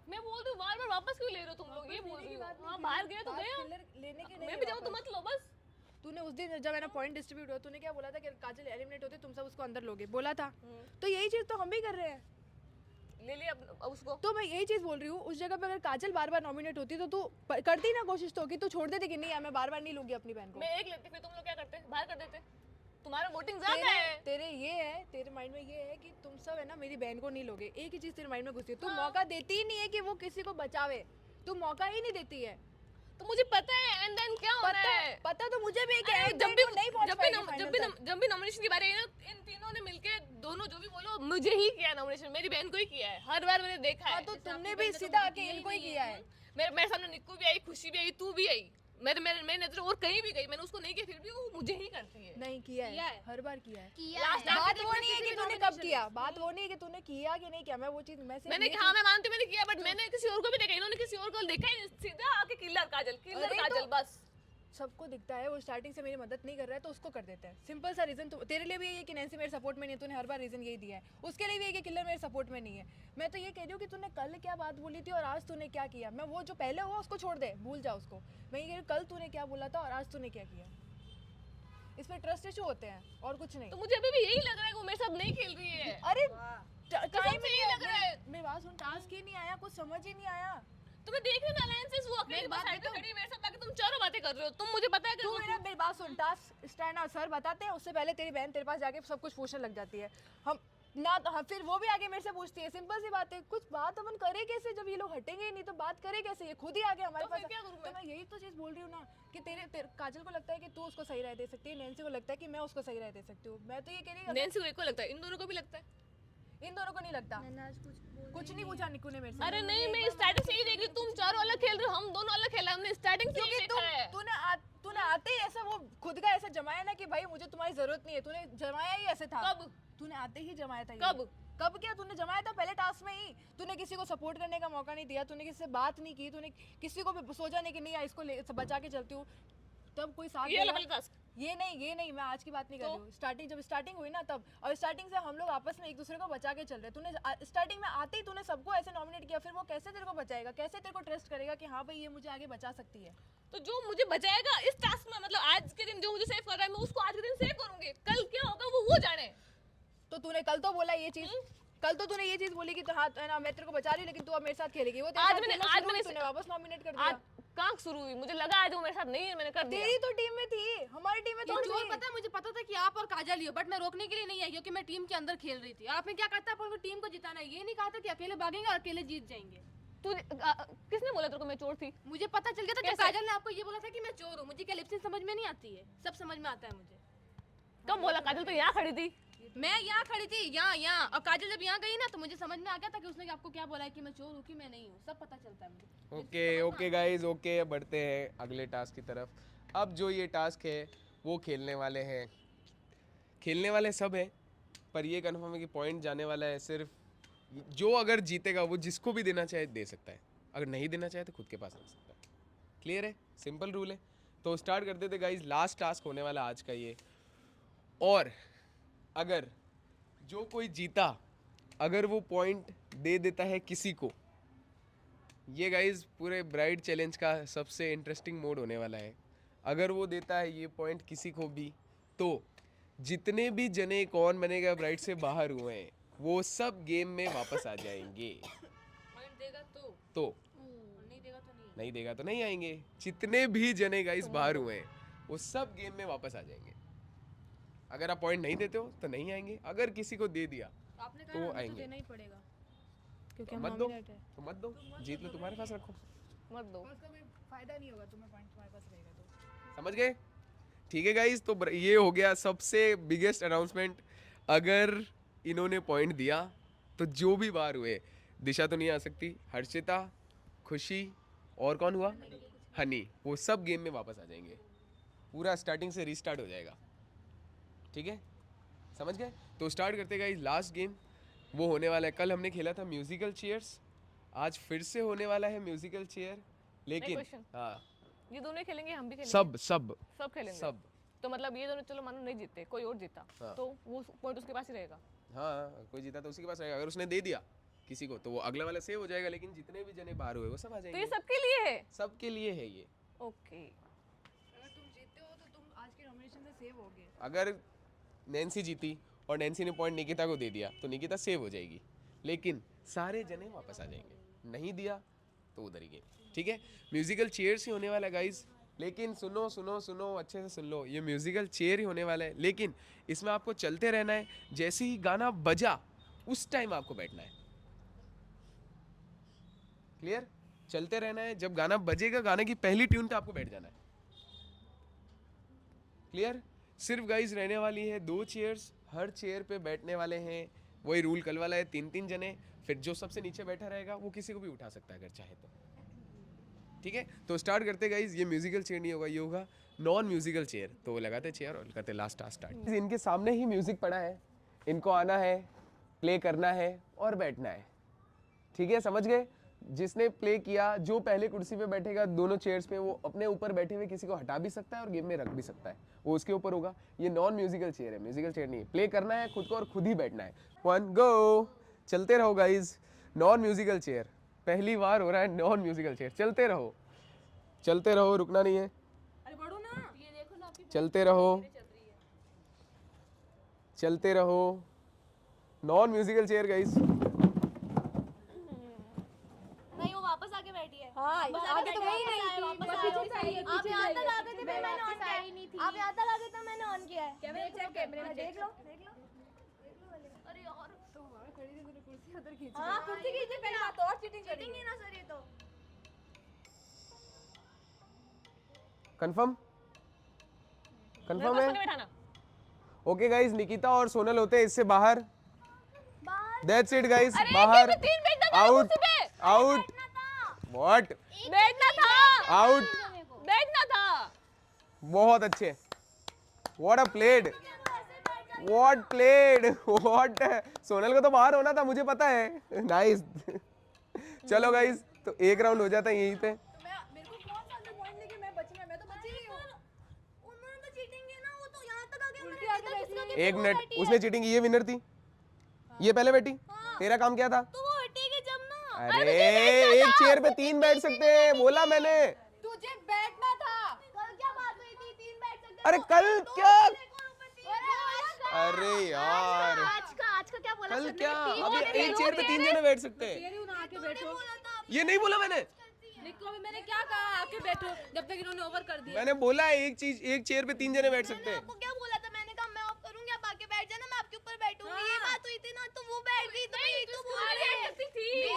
मैं बोल रही हूँ बार-बार वापस क्यों ले रहे हो तुम लोग? ये बोल रही हूँ। हाँ बाहर गए तो गए हम। लेने की मैं नहीं भी जाऊँ तो मत लो बस। तूने उस दिन जब मैंने पॉइंट डिस्ट्रीब्यूट हुआ तूने क्या बोला था कि काजल एलिमिनेट होते तुम सब उसको अंदर लोगे, बोला था। तो यही चीज तो हम भी कर रहे हैं। ले लिया उसको। तो मैं यही चीज बोल रही हूँ, उस जगह पे अगर काजल बार बार नॉमिनेट होती तो तू करती ना कोशिश तो कि तू छोड़ देती कि नहीं यार मैं बार बार नहीं लूंगी अपनी बहन को। मैं एक लेती, फिर तुम लोग क्या करते? बाहर कर देते। तुम्हारा वोटिंग ज्यादा है। तेरे माइंड में ये है कि तुम सब है ना मेरी बहन को नहीं लोगे, एक ही चीज तेरे माइंड में घुसी है। तू मौका देती ही नहीं है कि वो किसी को बचावे, तू मौका ही नहीं देती है। तो मुझे पता है एंड देन क्या होना है। पता तो मुझे भी है कि अरे end time वो नहीं पहुंच पाएगी final तक। जब भी नॉमिनेशन की बारी आई ना, इन तीनों ने मिलके दोनों जो भी बोलो मुझे ही किया नॉमिनेशन, मेरी बहन को ही किया है, हर बार मैंने देखा है। हाँ तो तुमने भी सीधा आके इनको ही किया है। मेरे सामने निक्कू भी आई, खुशी भी आई, तू भी आई, मेरी नजर और कहीं भी गई, मैंने उसको नहीं किया, फिर भी वो मुझे ही करती है। नहीं किया है, हर बार किया है। Last time बात पे वो देखना नहीं है कि किसी तूने nomination कब किया, बात वो नहीं है कि तूने किया कि नहीं किया। मैं वो चीज मैंने हाँ मैं मानती हूँ मैंने किया, बट मैंने किसी और को भी देखा, इन्होंने किसी और को देखा ही नहीं, सीधा आके किलर अरे काजल तो- बस। सबको दिखता है वो स्टार्टिंग से मेरी मदद नहीं कर रहा है तो उसको कर देते हैं। सिंपल सा रीजन। तेरे लिए भी यही है कि नैन्सी मेरे सपोर्ट में नहीं है, तूने हर बार रीजन यही दिया है। उसके लिए भी है कि किलर मेरे सपोर्ट में नहीं है। मैं तो ये कह रही हूँ कि तूने कल क्या बात बोली थी और आज तूने क्या किया। मैं वो जो पहले हुआ उसको छोड़ दे, भूल जा उसको। मैं ये कह रही हूँ कल तूने क्या बोला था और आज तूने क्या किया। इसमें ट्रस्ट इशू होते हैं और कुछ नहीं। तो मुझे अभी भी यही लग रहा है कि वो मेरे साथ नहीं खेल रही है। अरे टाइम टाइम नहीं लग रहा है। मेरी बात सुन, टास्क ही नहीं आया, कुछ समझ ही नहीं आया। तुम्हें देख रहे हो अलायंसेस, वो अकेली बस साइड पे खड़ी है मेरे साथ, ताकि तुम चारों बातें कर रहे हो। तुम मुझे पता है कि तू मेरी बात सुन, टास्क स्टैंड और सर बताते हैं, उससे पहले तेरी बहन तेरे पास जाके सब कुछ पूछने लग जाती है। हम ना हाँ, फिर वो भी आगे मेरे से पूछती है। सिंपल सी बात है, कुछ बात अपन करे कैसे जब ये लोग हटेंगे ही नहीं, तो बात करे कैसे? ये खुद ही आगे हमारे तो पास। फिर क्या करूं तो मैं यही तो चीज बोल रही हूँ ना कि तेरे काजल को लगता है कि तू उसको सही राय दे सकती है, नैन्सी को लगता है कि मैं उसको सही राय दे सकती हूँ। मैं तो ये कह रही हूँ नैन्सी को एक को लगता है, इन दोनों को भी लगता है। इन दोनों को नहीं लगता? कुछ नहीं पूछा निकू ने मेरे से। अरे नहीं, मैं स्टार्टिंग से ही देखी, तुम चारों अलग खेल रहे हो, हम दोनों अलग खेला, हमने स्टार्टिंग से ही क्योंकि देखा है। तूने आते ही ऐसा वो खुद का ऐसा जमाया ना कि भाई मुझे तुम्हारी जरूरत नहीं है, तूने जमाया ही ऐसे था। कब? तूने आते ही जमाया था ये। कब क्या तूने जमाया था पहले टास्क में ही? तूने किसी को सपोर्ट करने का मौका नहीं दिया, तूने किसी से बात नहीं की, तूने किसी को भी सोचा नहीं कि नहीं इसको बचा के चलती हूँ, तब कोई साथ ये देगा? वाला टास्क ये नहीं, मैं आज की बात नहीं कर तो? रही हूँ। जब स्टार्टिंग हुई ना तब, और स्टार्टिंग से हम लोग आपस में एक दूसरे को बचा के चल रहे। तूने स्टार्टिंग में आते ही तूने सबको ऐसे नॉमिनेट किया, फिर वो कैसे तेरे को बचाएगा, कैसे तेरे को ट्रस्ट करेगा कि हाँ भाई ये मुझे आगे बचा सकती है? तो जो मुझे बचाएगा इस टास्क में, मतलब आज के दिन जो मुझे सेव कर रहा है, मैं उसको आज के दिन सेव करूंगी, कल क्या होगा वो जाने। तो तूने कल तो बोला ये चीज, कल तो तूने ये चीज बोली कि तो हाँ है ना मैं तेरे को बचा रही हूँ, लेकिन तू अब मेरे साथ खेलेगी। वो तेरे आज साथ मैंने- खेलना आज शुरू हुई, मैंने- तूने वापस नॉमिनेट कर दिया। आज कहाँ शुरू हुई, मुझे लगा आज वो मेरे साथ नहीं है, मैंने कर दिया। तेरी तो टीम में थी, हमारी टीम में ये थोड़ी चोर थी। पता है, मुझे पता था कि आप और काजल ही हो, बट मैं रोकने के लिए नहीं आई क्योंकि मैं टीम के अंदर खेल रही थी। और आपने क्या कहा था, अपन को टीम को जिताना है, ये नहीं कहा था कि अकेले भागेंगे और अकेले जीत जाएंगे। किसने बोला तेरे को मैं चोर थी? मुझे पता चल गया था जब कैसे? काजल ने आपको ये बोला था कि मैं चोर हूँ। मुझे क्या लिपसिंग समझ में नहीं आती है, सब समझ में आता है मुझे। कब बोला? काजल तो यहाँ खड़ी थी। मैं यहाँ खड़ी थी, यहाँ और काजल जब यहाँ गई ना तो मुझे समझ में आ गया था कि उसने आपको क्या बोला है कि मैं चोर हूँ कि मैं नहीं हूँ, सब पता चलता है मुझे। ओके गाइज, ओके बढ़ते हैं अगले टास्क की तरफ। अब जो ये टास्क है वो खेलने वाले सब हैं, पर ये कन्फर्म है कि पॉइंट जाने वाला है सिर्फ जो अगर जीतेगा वो जिसको भी देना चाहे दे सकता है, अगर नहीं देना चाहे तो खुद के पास रख सकता है। क्लियर है? सिंपल रूल है। तो स्टार्ट करते थे गाइज, लास्ट टास्क होने वाला आज का ये। और अगर जो कोई जीता, अगर वो पॉइंट दे देता है किसी को, ये गाइज पूरे ब्राइड चैलेंज का सबसे इंटरेस्टिंग मोड होने वाला है। अगर वो देता है ये पॉइंट किसी को भी, तो जितने भी जने कौन बनेगा ब्राइड से बाहर हुए हैं वो सब गेम में वापस आ जाएंगे। पॉइंट देगा नहीं तो देगा तो नहीं। नहीं देगा तो नहीं आएंगे। जितने भी जने गाइस बाहर हुए हैं वो सब गेम में वापस आ जाएंगे। अगर आप पॉइंट नहीं देते हो तो नहीं आएंगे, अगर किसी को दे दिया आपने तो कहा वो हमें तो आएंगे। देना ही पड़ेगा क्योंकि तो हम मत दो, नॉमिनेट है। तो मत दो, जीत लो, तुम्हारे पास रखो। मत दो। उसका कोई फायदा नहीं होगा, तुम्हें पॉइंट तुम्हारे पास रहेगा तो। समझ गए? ठीक है गाइस, तो ये हो गया सबसे बिगेस्ट अनाउंसमेंट। अगर इन्होंने पॉइंट दिया तो जो भी बाहर हुए, दिशा तो नहीं आ सकती, हर्षिता, खुशी और कौन हुआ, हनी, वो सब गेम में वापस आ जाएंगे। पूरा स्टार्टिंग से रीस्टार्ट हो जाएगा। ठीक है, समझ गए? तो स्टार्ट करते गाइस लास्ट गेम। वो होने वाला है, कल हमने खेला था म्यूजिकल चेयर्स, आज फिर से होने वाला है म्यूजिकल चेयर। लेकिन question? हाँ, ये दोनों ही खेलेंगे, हम भी खेलेंगे। सब खेलेंगे। सब तो मतलब ये दोनों चलो मानो नहीं जीते, कोई और जीता हाँ। तो वो पॉइंट उसके पास ही रहेगा। हाँ, कोई जीता तो उसी के पास रहेगा। अगर उसने दे दिया किसी को तो वो अगला वाला सेव हो जाएगा, लेकिन जितने भी जने बाहर हुए वो सब आ तो ये जाएंगे। सबके लिए है। सबके लिए है ये। ओके। अगर तुम जीतते हो तो तुम आज के नॉमिनेशन से सेव होगे। अगर नैन्सी जीती और नैन्सी ने पॉइंट निकिता को दे दिया तो निकिता सेव हो जाएगी, लेकिन सारे जने वापस आ जाएंगे। नहीं दिया तो उधर ही गए। ठीक है, म्यूजिकल चेयर्स ही होने वाला है गाइज। लेकिन सुनो सुनो सुनो, अच्छे से सुन लो, ये म्यूजिकल चेयर ही होने वाला है, लेकिन इसमें आपको चलते रहना है। जैसे ही गाना बजा उस टाइम आपको बैठना है। क्लियर? चलते रहना है, जब गाना बजेगा गाने की पहली ट्यून पे आपको बैठ जाना है। क्लियर? सिर्फ गाइज रहने वाली है 2 चेयर्स, हर चेयर पे बैठने वाले हैं, वही रूल कल वाला है, 3-3 जने। फिर जो सबसे नीचे बैठा रहेगा वो किसी को भी उठा सकता है अगर चाहे तो। ठीक है, तो स्टार्ट करते गाइज। ये म्यूजिकल चेयर नहीं होगा, ये होगा नॉन म्यूजिकल चेयर। तो लगाते चेयर और करते लास्ट टास्क स्टार्ट। इनके सामने ही म्यूजिक पड़ा है, इनको आना है, प्ले करना है और बैठना है। ठीक है, समझ गए? जिसने प्ले किया, जो पहले कुर्सी पे बैठेगा दोनों चेयर्स पे, वो अपने ऊपर बैठे हुए किसी को हटा भी सकता है और गेम में रख भी सकता है, वो उसके ऊपर होगा। ये नॉन म्यूजिकल चेयर है, म्यूजिकल चेयर नहीं है। प्ले करना है खुद को और खुद ही बैठना है। 1 गो। चलते रहो गाइज। नॉन म्यूजिकल चेयर पहली बार हो रहा है, नॉन म्यूजिकल चेयर। चलते रहो, चलते रहो, रुकना नहीं है। अरे बढ़ो ना, ये देखो ना आपकी चलते रहो, चलते रहो। Non musical chair guys. नहीं, वो वापस आके बैठी है। हाँ, आगे तो वही नहीं थी, वापस बस आए, पीछे वापस से आई है, आप पीछे यहाँ से तक आई है, आ गए थे, पीछे फिर मैंने से ऑन आई किया नहीं थी। आप यहाँ तक आ गए तो मैंने ऑन किया है। कैमरा चेक, कैमरा देख लो। अरे यार, तो वहाँ खड़ी थी, तूने कुर्सी उधर खींची। हाँ कुर्सी खींची पहले बात और चीटिंग करी। नहीं ना सर, ये तो कंफर्म? मेरे कंफर्म पास है? नहीं बैठाना। ओके गाइज, निकिता और सोनल होते हैं इससे बाहर। बाहर दैट्स इट गाइस, अरे बाहर, एक तीन बैठना था आउट, कुर्सी पे। आउट, व्हाट, बैठना था, आउट, बैठना था। बहुत अच्छे, what a played, what played, what, Sonal को तो बाहर होना था, मुझे पता है, नाइस। चलो गाइस, तो एक राउंड हो जाता है यहीं पे। मेरे को कौन सा अंदर पॉइंट लेके मैं बची, मैं तो बची ही हूँ। उन्होंने तो चीटिंग की ना, वो तो यहाँ तक आके उल्टी आके बैठी है। एक मिनट, उसने चीटिंग की, ये विनर थी, ये पहले बैठी, तेरा काम क्या था? तो वो हटेगी जब ना। अरे एक चेयर पे 3 बैठ सकते हैं, बोला मैंने। तुझे बैठना था। कल क्या बात हुई थी, 3 बैठ सकते अरे कल क्या, हैं। अरे यार, आज का क्या बोला कल सर ने? क्या, तीन अभी बैठे एक चेयर पे 3 जने बैठ सकते हैं, कह रही हूँ ना आके बैठो। ये नहीं बोला मैंने, निको अभी मैंने क्या कहा, आके बैठो जब तक इन्होंने ओवर कर दिया। मैंने बोला एक चीज, एक चेयर पे 3 जने बैठ सकते हैं। आपको क्या बोला था? मैंने कहा मैं ऑफ करूंगी, आप आके बैठ जाना, मैं आपके ऊपर बैठूंगी। ये बात हुई थी ना, तो वो बैठ गई, तो मैं यही तो बोल रही हूँ। तू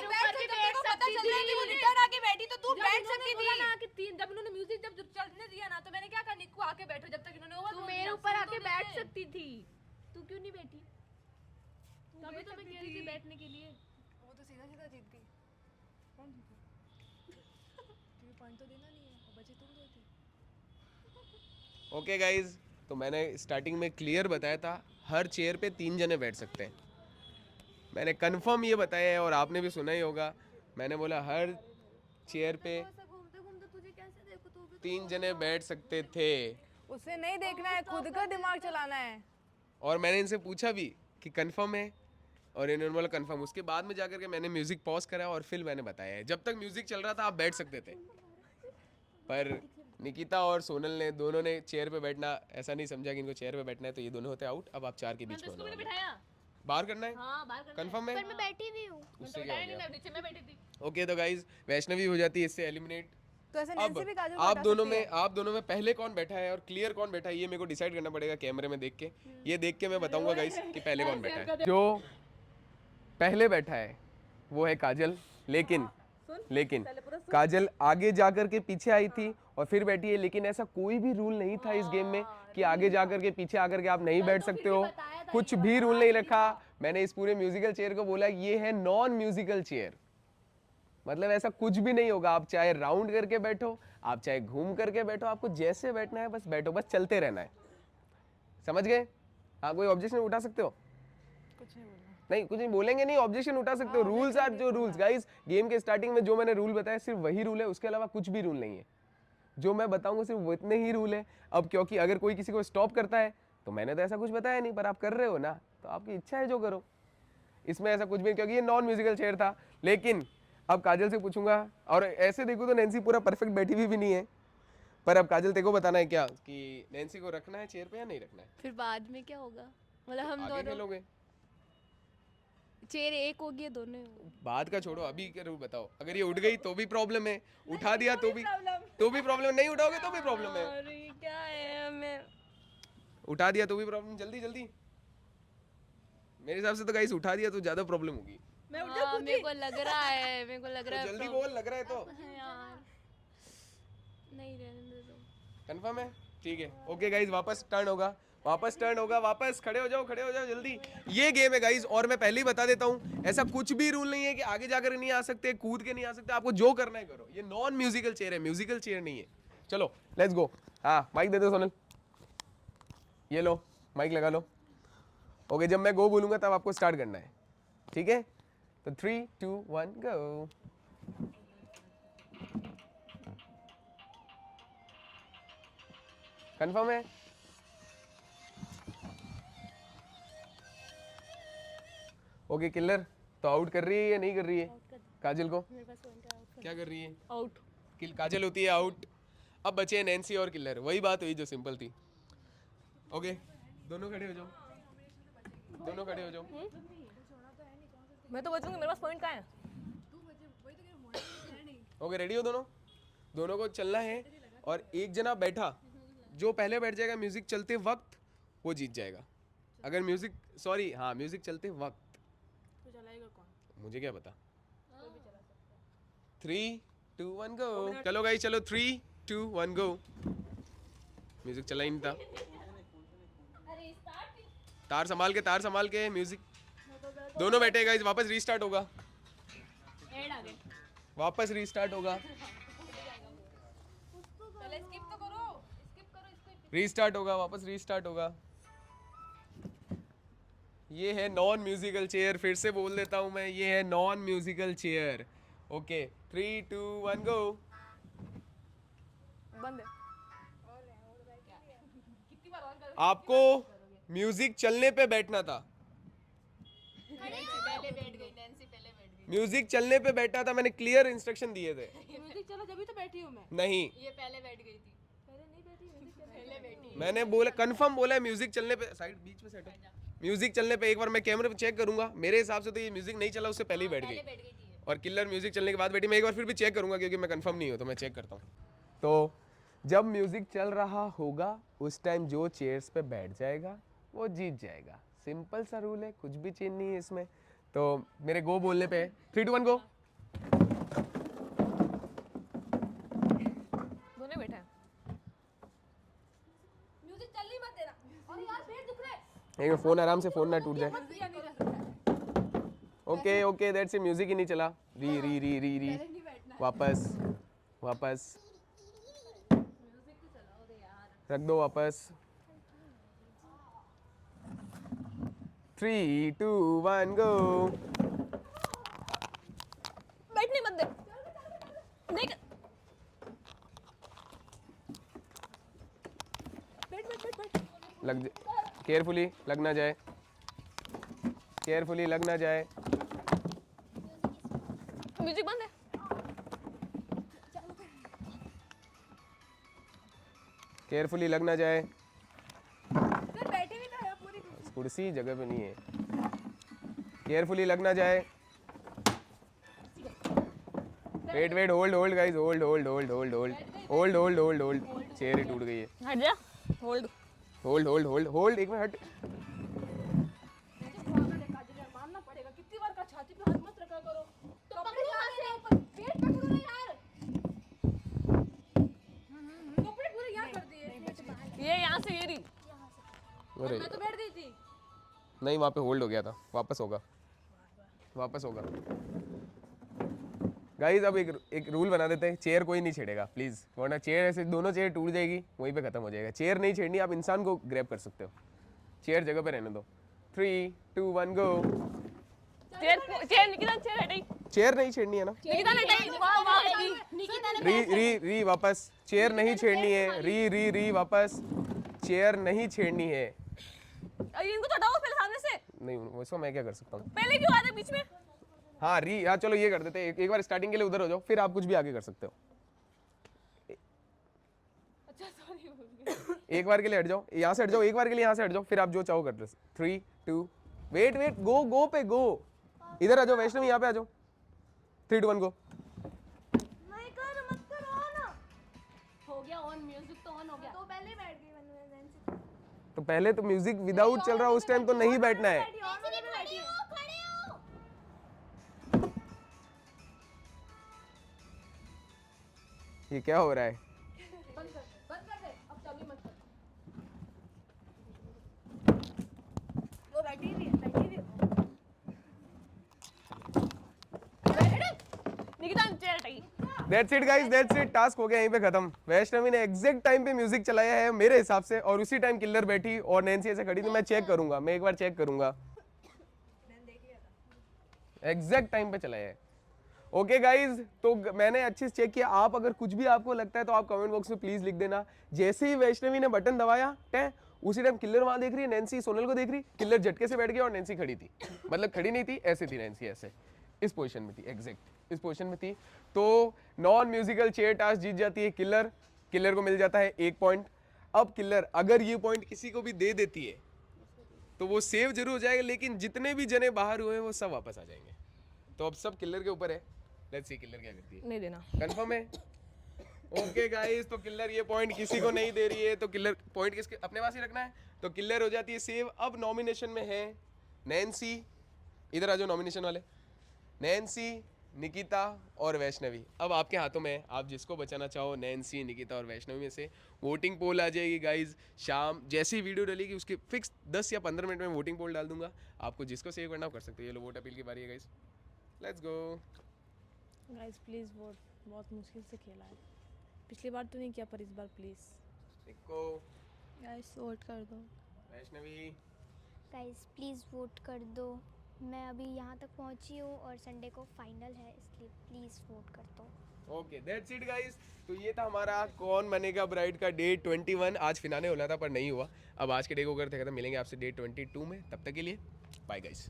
बैठ सकती थी, पता चल रहा है कि वो रिटर्न आके बैठी तो तू बैठ सकती थी ना। कि तीन जब इन्होंने म्यूजिक जब चलने दिया ना, तो मैंने क्या कहा, निको आके बैठो जब तक इन्होंने ओवर। तू मेरे ऊपर आके बैठ सकती थी, तू क्यों नहीं बैठी? तभी तो मैं कह रही थी बैठने के लिए। वो तो सीधा सीधा जीत गई। कौन जीता? तुझे पॉइंट तो देना नहीं है, और बचे तुम दो थे। ओके गाइज, तो मैंने स्टार्टिंग में क्लियर बताया था, हर चेयर पे 3 जने बैठ सकते हैं। मैंने कंफर्म ये बताया है, और आपने भी सुना ही होगा, मैंने बोला हर चेयर पे घूमते घूमते तुझे कैसे देखो, तू भी 3 जने बैठ सकते थे। उसे नहीं देखना है, खुद का दिमाग चलाना है। और मैंने इनसे पूछा भी कि कंफर्म है, और इन्होंने बोला कंफर्म। उसके बाद में जाकर के मैंने म्यूजिक पॉज करा और फिर मैंने बताया है, जब तक म्यूजिक चल रहा था आप बैठ सकते थे, पर निकिता और सोनल ने दोनों ने चेयर पे बैठना ऐसा नहीं समझा कि इनको चेयर पे बैठना है, तो ये दोनों होते आउट। अब आप 4 के बीच में इसको होने मैंने वाले हैं। बिठाया। बाहर करना है, हाँ बाहर करना है। कंफर्म है, पर मैं बैठी भी हूँ। उससे तो क्या हो नहीं, गया? मैं नीचे में बैठी थी। ओके, तो गाइज वैष्णवी हो जाती है इससे एलिमिनेट। तो ऐसे अब नैन्सी भी काजल को आप हटा दोनों सकती में, है। आप दोनों में पहले कौन बैठा है और क्लियर कौन बैठा है, ये मेरे को डिसाइड करना पड़ेगा कैमरे में देख के। ये देख के मैं बताऊंगा गाइस कि पहले कौन बैठा है। जो पहले बैठा है वो है काजल, लेकिन काजल आगे जाकर के पीछे आई थी और फिर बैठी है, लेकिन ऐसा कोई भी रूल नहीं था इस गेम में कि आगे जाकर के पीछे आकर के आप नहीं बैठ सकते हो, कुछ भी रूल नहीं रखा। मैंने इस पूरे म्यूजिकल चेयर को बोला ये है नॉन म्यूजिकल चेयर, मतलब ऐसा कुछ भी नहीं होगा। आप चाहे राउंड करके बैठो, आप चाहे घूम करके बैठो, आपको जैसे बैठना है बस बैठो, बस चलते रहना है। समझ गए? हाँ, कोई ऑब्जेक्शन उठा सकते हो? कुछ नहीं बोलना। नहीं, कुछ नहीं बोलेंगे, नहीं ऑब्जेक्शन उठा सकते हो। रूल्स आर जो रूल्स गाइस, गेम के स्टार्टिंग में जो मैंने रूल बताया सिर्फ वही रूल है, उसके अलावा कुछ भी रूल नहीं है। जो मैं बताऊंगा सिर्फ वो इतने ही रूल है। अब क्योंकि अगर कोई किसी को स्टॉप करता है तो मैंने तो ऐसा कुछ बताया नहीं, पर आप कर रहे हो ना, तो आपकी इच्छा है जो करो, इसमें ऐसा कुछ भी नहीं, क्योंकि ये नॉन म्यूजिकल चेयर था। लेकिन अब काजल से पूछूंगा, और ऐसे देखो तो नैन्सी पूरा परफेक्ट बैठी हुई भी नहीं है, पर अब काजल तेरे को बताना है क्या कि नैन्सी को रखना है चेयर पे या नहीं रखना है? फिर बाद में क्या होगा? मतलब हम आगे दोनों खेलोगे? चेयर एक होगी या दोनों होगी? बात का छोड़ो, अभी क्या रूल बताओ। अगर ये उठ गई तो भी प्रॉब्लम है, उठा दिया तो भी प्रॉब्लम, नहीं उठाओगे तो भी प्रॉब्लम है, अरे क्या है, मैं उठा दिया तो भी प्रॉब्लम। जल्दी जल्दी, मेरे हिसाब से तो गाइस उठा दिया तो ज्यादा प्रॉब्लम होगी। हाँ, मेरे को लग रहा है, मेरे को लग रहा तो है जल्दी बोल, लग रहा है तो यार नहीं रहने दे दो। कंफर्म है? ठीक है, ओके गाइस, वापस टर्न होगा, वापस टर्न होगा, वापस खड़े हो जाओ जल्दी। ये गेम है गाइस, और मैं पहले ही बता देता हूँ, ऐसा कुछ भी रूल नहीं है कि आगे जाकर नहीं आ सकते, कूद के नहीं आ सकते, आपको जो करना है करो। ये नॉन म्यूजिकल चेयर है, म्यूजिकल चेयर नहीं है। चलो लेट्स गो। हाँ, माइक दे दो सोनल, ये लो माइक लगा लो। ओके, जब मैं गो बोलूंगा तब आपको स्टार्ट करना है, ठीक है? तो 3, 2, 1 गो। कंफर्म है? ओके, किलर तो आउट कर रही है या नहीं कर रही है काजल को? क्या कर रही है? आउट। काजल होती है आउट। अब बचे नैन्सी और किलर, वही बात हुई जो सिंपल थी। ओके, दोनों खड़े हो जाओ, दोनों खड़े हो जाओ। मैं तो बचूंगी, मेरे पास पॉइंट कहाँ है? ओके, रेडी हो दोनों? दोनों को चलना है, और एक जना बैठा, जो पहले बैठ जाएगा म्यूजिक चलते वक्त वो जीत जाएगा। अगर म्यूजिक, सॉरी हाँ, म्यूजिक चलते वक्त तो चलाएगा कौन? मुझे क्या पता। 3, 2, 1 गो। चलो गाइस, चलो 3, 2, 1 गो। म्यूजिक चला ही नहीं था। तार संभाल के म्यूजिक। दोनों बैठे गाइस, वापस रीस्टार्ट होगा, वापस रीस्टार्ट होगा, पहले स्किप तो करो, स्किप करो इसको। रीस्टार्ट होगा, वापस रीस्टार्ट होगा। ये है नॉन म्यूजिकल चेयर, फिर से बोल देता हूं मैं, ये है नॉन म्यूजिकल चेयर। ओके 3 2 1 गो। बंद है। आपको म्यूजिक चलने पे बैठना था, पहले बैठ गई नैंसी, पहले बैठ गई। म्यूजिक चलने पे बैठा था, मैंने क्लियर इंस्ट्रक्शन दिए थे। म्यूजिक चलो जब भी तो बैठी हूँ मैं। नहीं, ये पहले बैठ गई थी। पहले नहीं बैठी, पहले बैठी। मैंने बोला कंफर्म बोला है म्यूजिक चलने पे, साइड बीच में सेट हो, म्यूजिक चलने पे एक बार मैं कैमरे पे चेक करूंगा, मेरे हिसाब से तो ये म्यूजिक नहीं चला उससे पहले ही बैठ गई, बैठ गई थी। और किलर म्यूजिक चलने के बाद बैठी। मैं एक बार फिर भी चेक करूंगा क्योंकि मैं कंफर्म नहीं हूं, तो मैं चेक करता हूं। तो जब म्यूजिक चल रहा होगा उस टाइम जो चेयर्स पे बैठ जाएगा वो जीत जाएगा। सिंपल सा रूल है, कुछ भी चेंज नहीं है इसमें। तो मेरे गो बोलने पे 3 2 1 गो। दोनों बैठा है। म्यूजिक चल नहीं मत देना। और यार पेट दुख रहा है। एक मिनट, फोन आराम से, फोन ना टूट जाए। दिया नहीं रह सकता। Okay okay that's it, music ही नहीं चला। री री री री री, वापस वापस रख दो वापस। 3 2 1 गो। बैठने मत दे। नहीं कर। लग केयरफुली, लग ना जाए, केयरफुली लग ना जाए। म्यूजिक बंद है। केयरफुली लग ना जाए। फिर बैठी भी तो है पूरी। कुर्सी जगह पे नहीं है, केयरफुली लग ना जाए। Wait wait, hold hold guys, hold hold hold hold hold hold hold hold hold, chair ही टूट गई है। हट जा। Hold. Hold hold hold hold, एक मिनट हट। मानना पड़ेगा, कितनी बार का छाती पे हाथ मत रखा करो। तो पकड़ो हाथ से ऊपर, पेट पकड़ो ना यार। कपड़े पूरे यहाँ कर दिए। ये यहाँ से ये रही। अरे मैं तो बैठ गई थी। नहीं, वहाँ पे होल्ड हो गया था, वापस होगा, वापस होगा। गाइस अब एक रूल बना देते हैं, चेयर कोई नहीं छेड़ेगा प्लीज़, वरना चेयर ऐसे दोनों चेयर टूट जाएगी, वहीं पे खत्म हो जाएगा। चेयर नहीं छेड़नी, आप इंसान को ग्रैब कर सकते हो, चेयर जगह पे रहने दो। 3 2 1 गो। चेयर निकिता, चेयर हटाई। चेयर नहीं छेड़नी है ना, निकिता ने हटाई। वाह वाह। निकिता ने री री री वापस, चेयर नहीं छेड़नी है, री री री वापस, चेयर नहीं छेड़नी है। अरे इनको तो हटाओ पहले सामने से। नहीं वैसा मैं क्या कर सकता हूँ। पहले क्यों आते बीच में? हाँ री, हाँ चलो ये कर देते हैं, एक बार स्टार्टिंग के लिए उधर हो जाओ, फिर आप कुछ भी आगे कर सकते हो। अच्छा सॉरी। एक बार के लिए हट जाओ, यहाँ से हट जाओ, एक बार के लिए यहाँ से हट जाओ, फिर आप जो चाहो कर दो। 3 2 वेट वेट, गो गो पे गो, इधर आ जाओ वैष्णवी, यहाँ पे आ जाओ। 3 2 1 गो। नहीं कर, मत कर ऑन। हो गया ऑन, म्यूजिक तो ऑन हो गया। तो पहले बैठ गई मैंने। तो पहले तो म्यूजिक विदाउट चल रहा उस टाइम तो नहीं बैठना है। खड़े हो। ये क्या हो रहा है? बंद कर दे, अब चालू मत कर। वो बैठी हुई है, बैठी हुई है। निकिता ने चेयर हटाई। That's it guys, that's it, task हो गया यहीं पे खत्म। वैष्णवी ने एग्जैक्ट टाइम पे म्यूजिक चलाया है मेरे हिसाब से, और उसी टाइम किलर बैठी और नैंसी ऐसे खड़ी थी। मैं चेक करूंगा, मैं एक बार चेक करूंगा, एग्जैक्ट टाइम पे चलाया है। ओके गाइज, तो मैंने अच्छे से चेक किया। आप अगर कुछ भी आपको लगता है तो आप कमेंट बॉक्स में प्लीज लिख देना। जैसे ही वैष्णवी ने बटन दबाया उसी टाइम किलर वहां देख रही है, नैंसी सोनल को देख रही, किलर झटके से बैठ गया और नैंसी खड़ी थी, मतलब खड़ी नहीं थी, ऐसे थी नैंसी, ऐसे इस पोजीशन में थी, एग्जैक्ट इस पोजीशन में थी। तो नॉन म्यूजिकल चेयर टास्क जीत जाती है किलर, किलर को मिल जाता है 1 पॉइंट। अब किलर अगर ये पॉइंट किसी को भी दे देती है तो वो सेव जरूर हो जाएगा, लेकिन जितने भी जने बाहर हुए हैं वो सब वापस आ जाएंगे। तो अब सब किलर के ऊपर है, लेट्स सी किलर क्या करती है। नहीं देना। कंफर्म है? ओके गाइस, तो किलर ये पॉइंट किसी को नहीं दे रही है, तो किलर पॉइंट किसके अपने पास ही रखना है, तो किलर हो जाती है सेव। अब नॉमिनेशन में है नैंसी, इधर आ जाओ नॉमिनेशन वाले, नैंसी, निकिता और वैष्णवी। अब आपके हाथों में है, आप जिसको बचाना चाहो, नैन्सी, निकिता और वैष्णवी में से। वोटिंग पोल आ जाएगी गाइज शाम जैसी वीडियो डलेगी उसके फिक्स 10 या 15 मिनट में वोटिंग पोल डाल दूंगा। आपको जिसको सेव करना हो कर सकते हो। ये लो वोट अपील की बारी है guys, let's go. Guys please vote, बहुत मुश्किल से खेला है, पिछली बार तो नहीं किया पर इस बार प्लीज़। निको, गाइस वोट कर दो। वैष्णवी, गाइस प्लीज़ वोट कर दो। मैं अभी यहाँ तक पहुँची हूँ और संडे को फाइनल है, इसलिए प्लीज़ वोट कर दो। Okay that's it guys. तो ये था हमारा कौन बनेगा ब्राइड का डे 21। आज फिनाले होना था पर नहीं हुआ। अब आज के डे को अगर देखा तो मिलेंगे आपसे डे 22 में। तब तक के लिए बाय गाइस।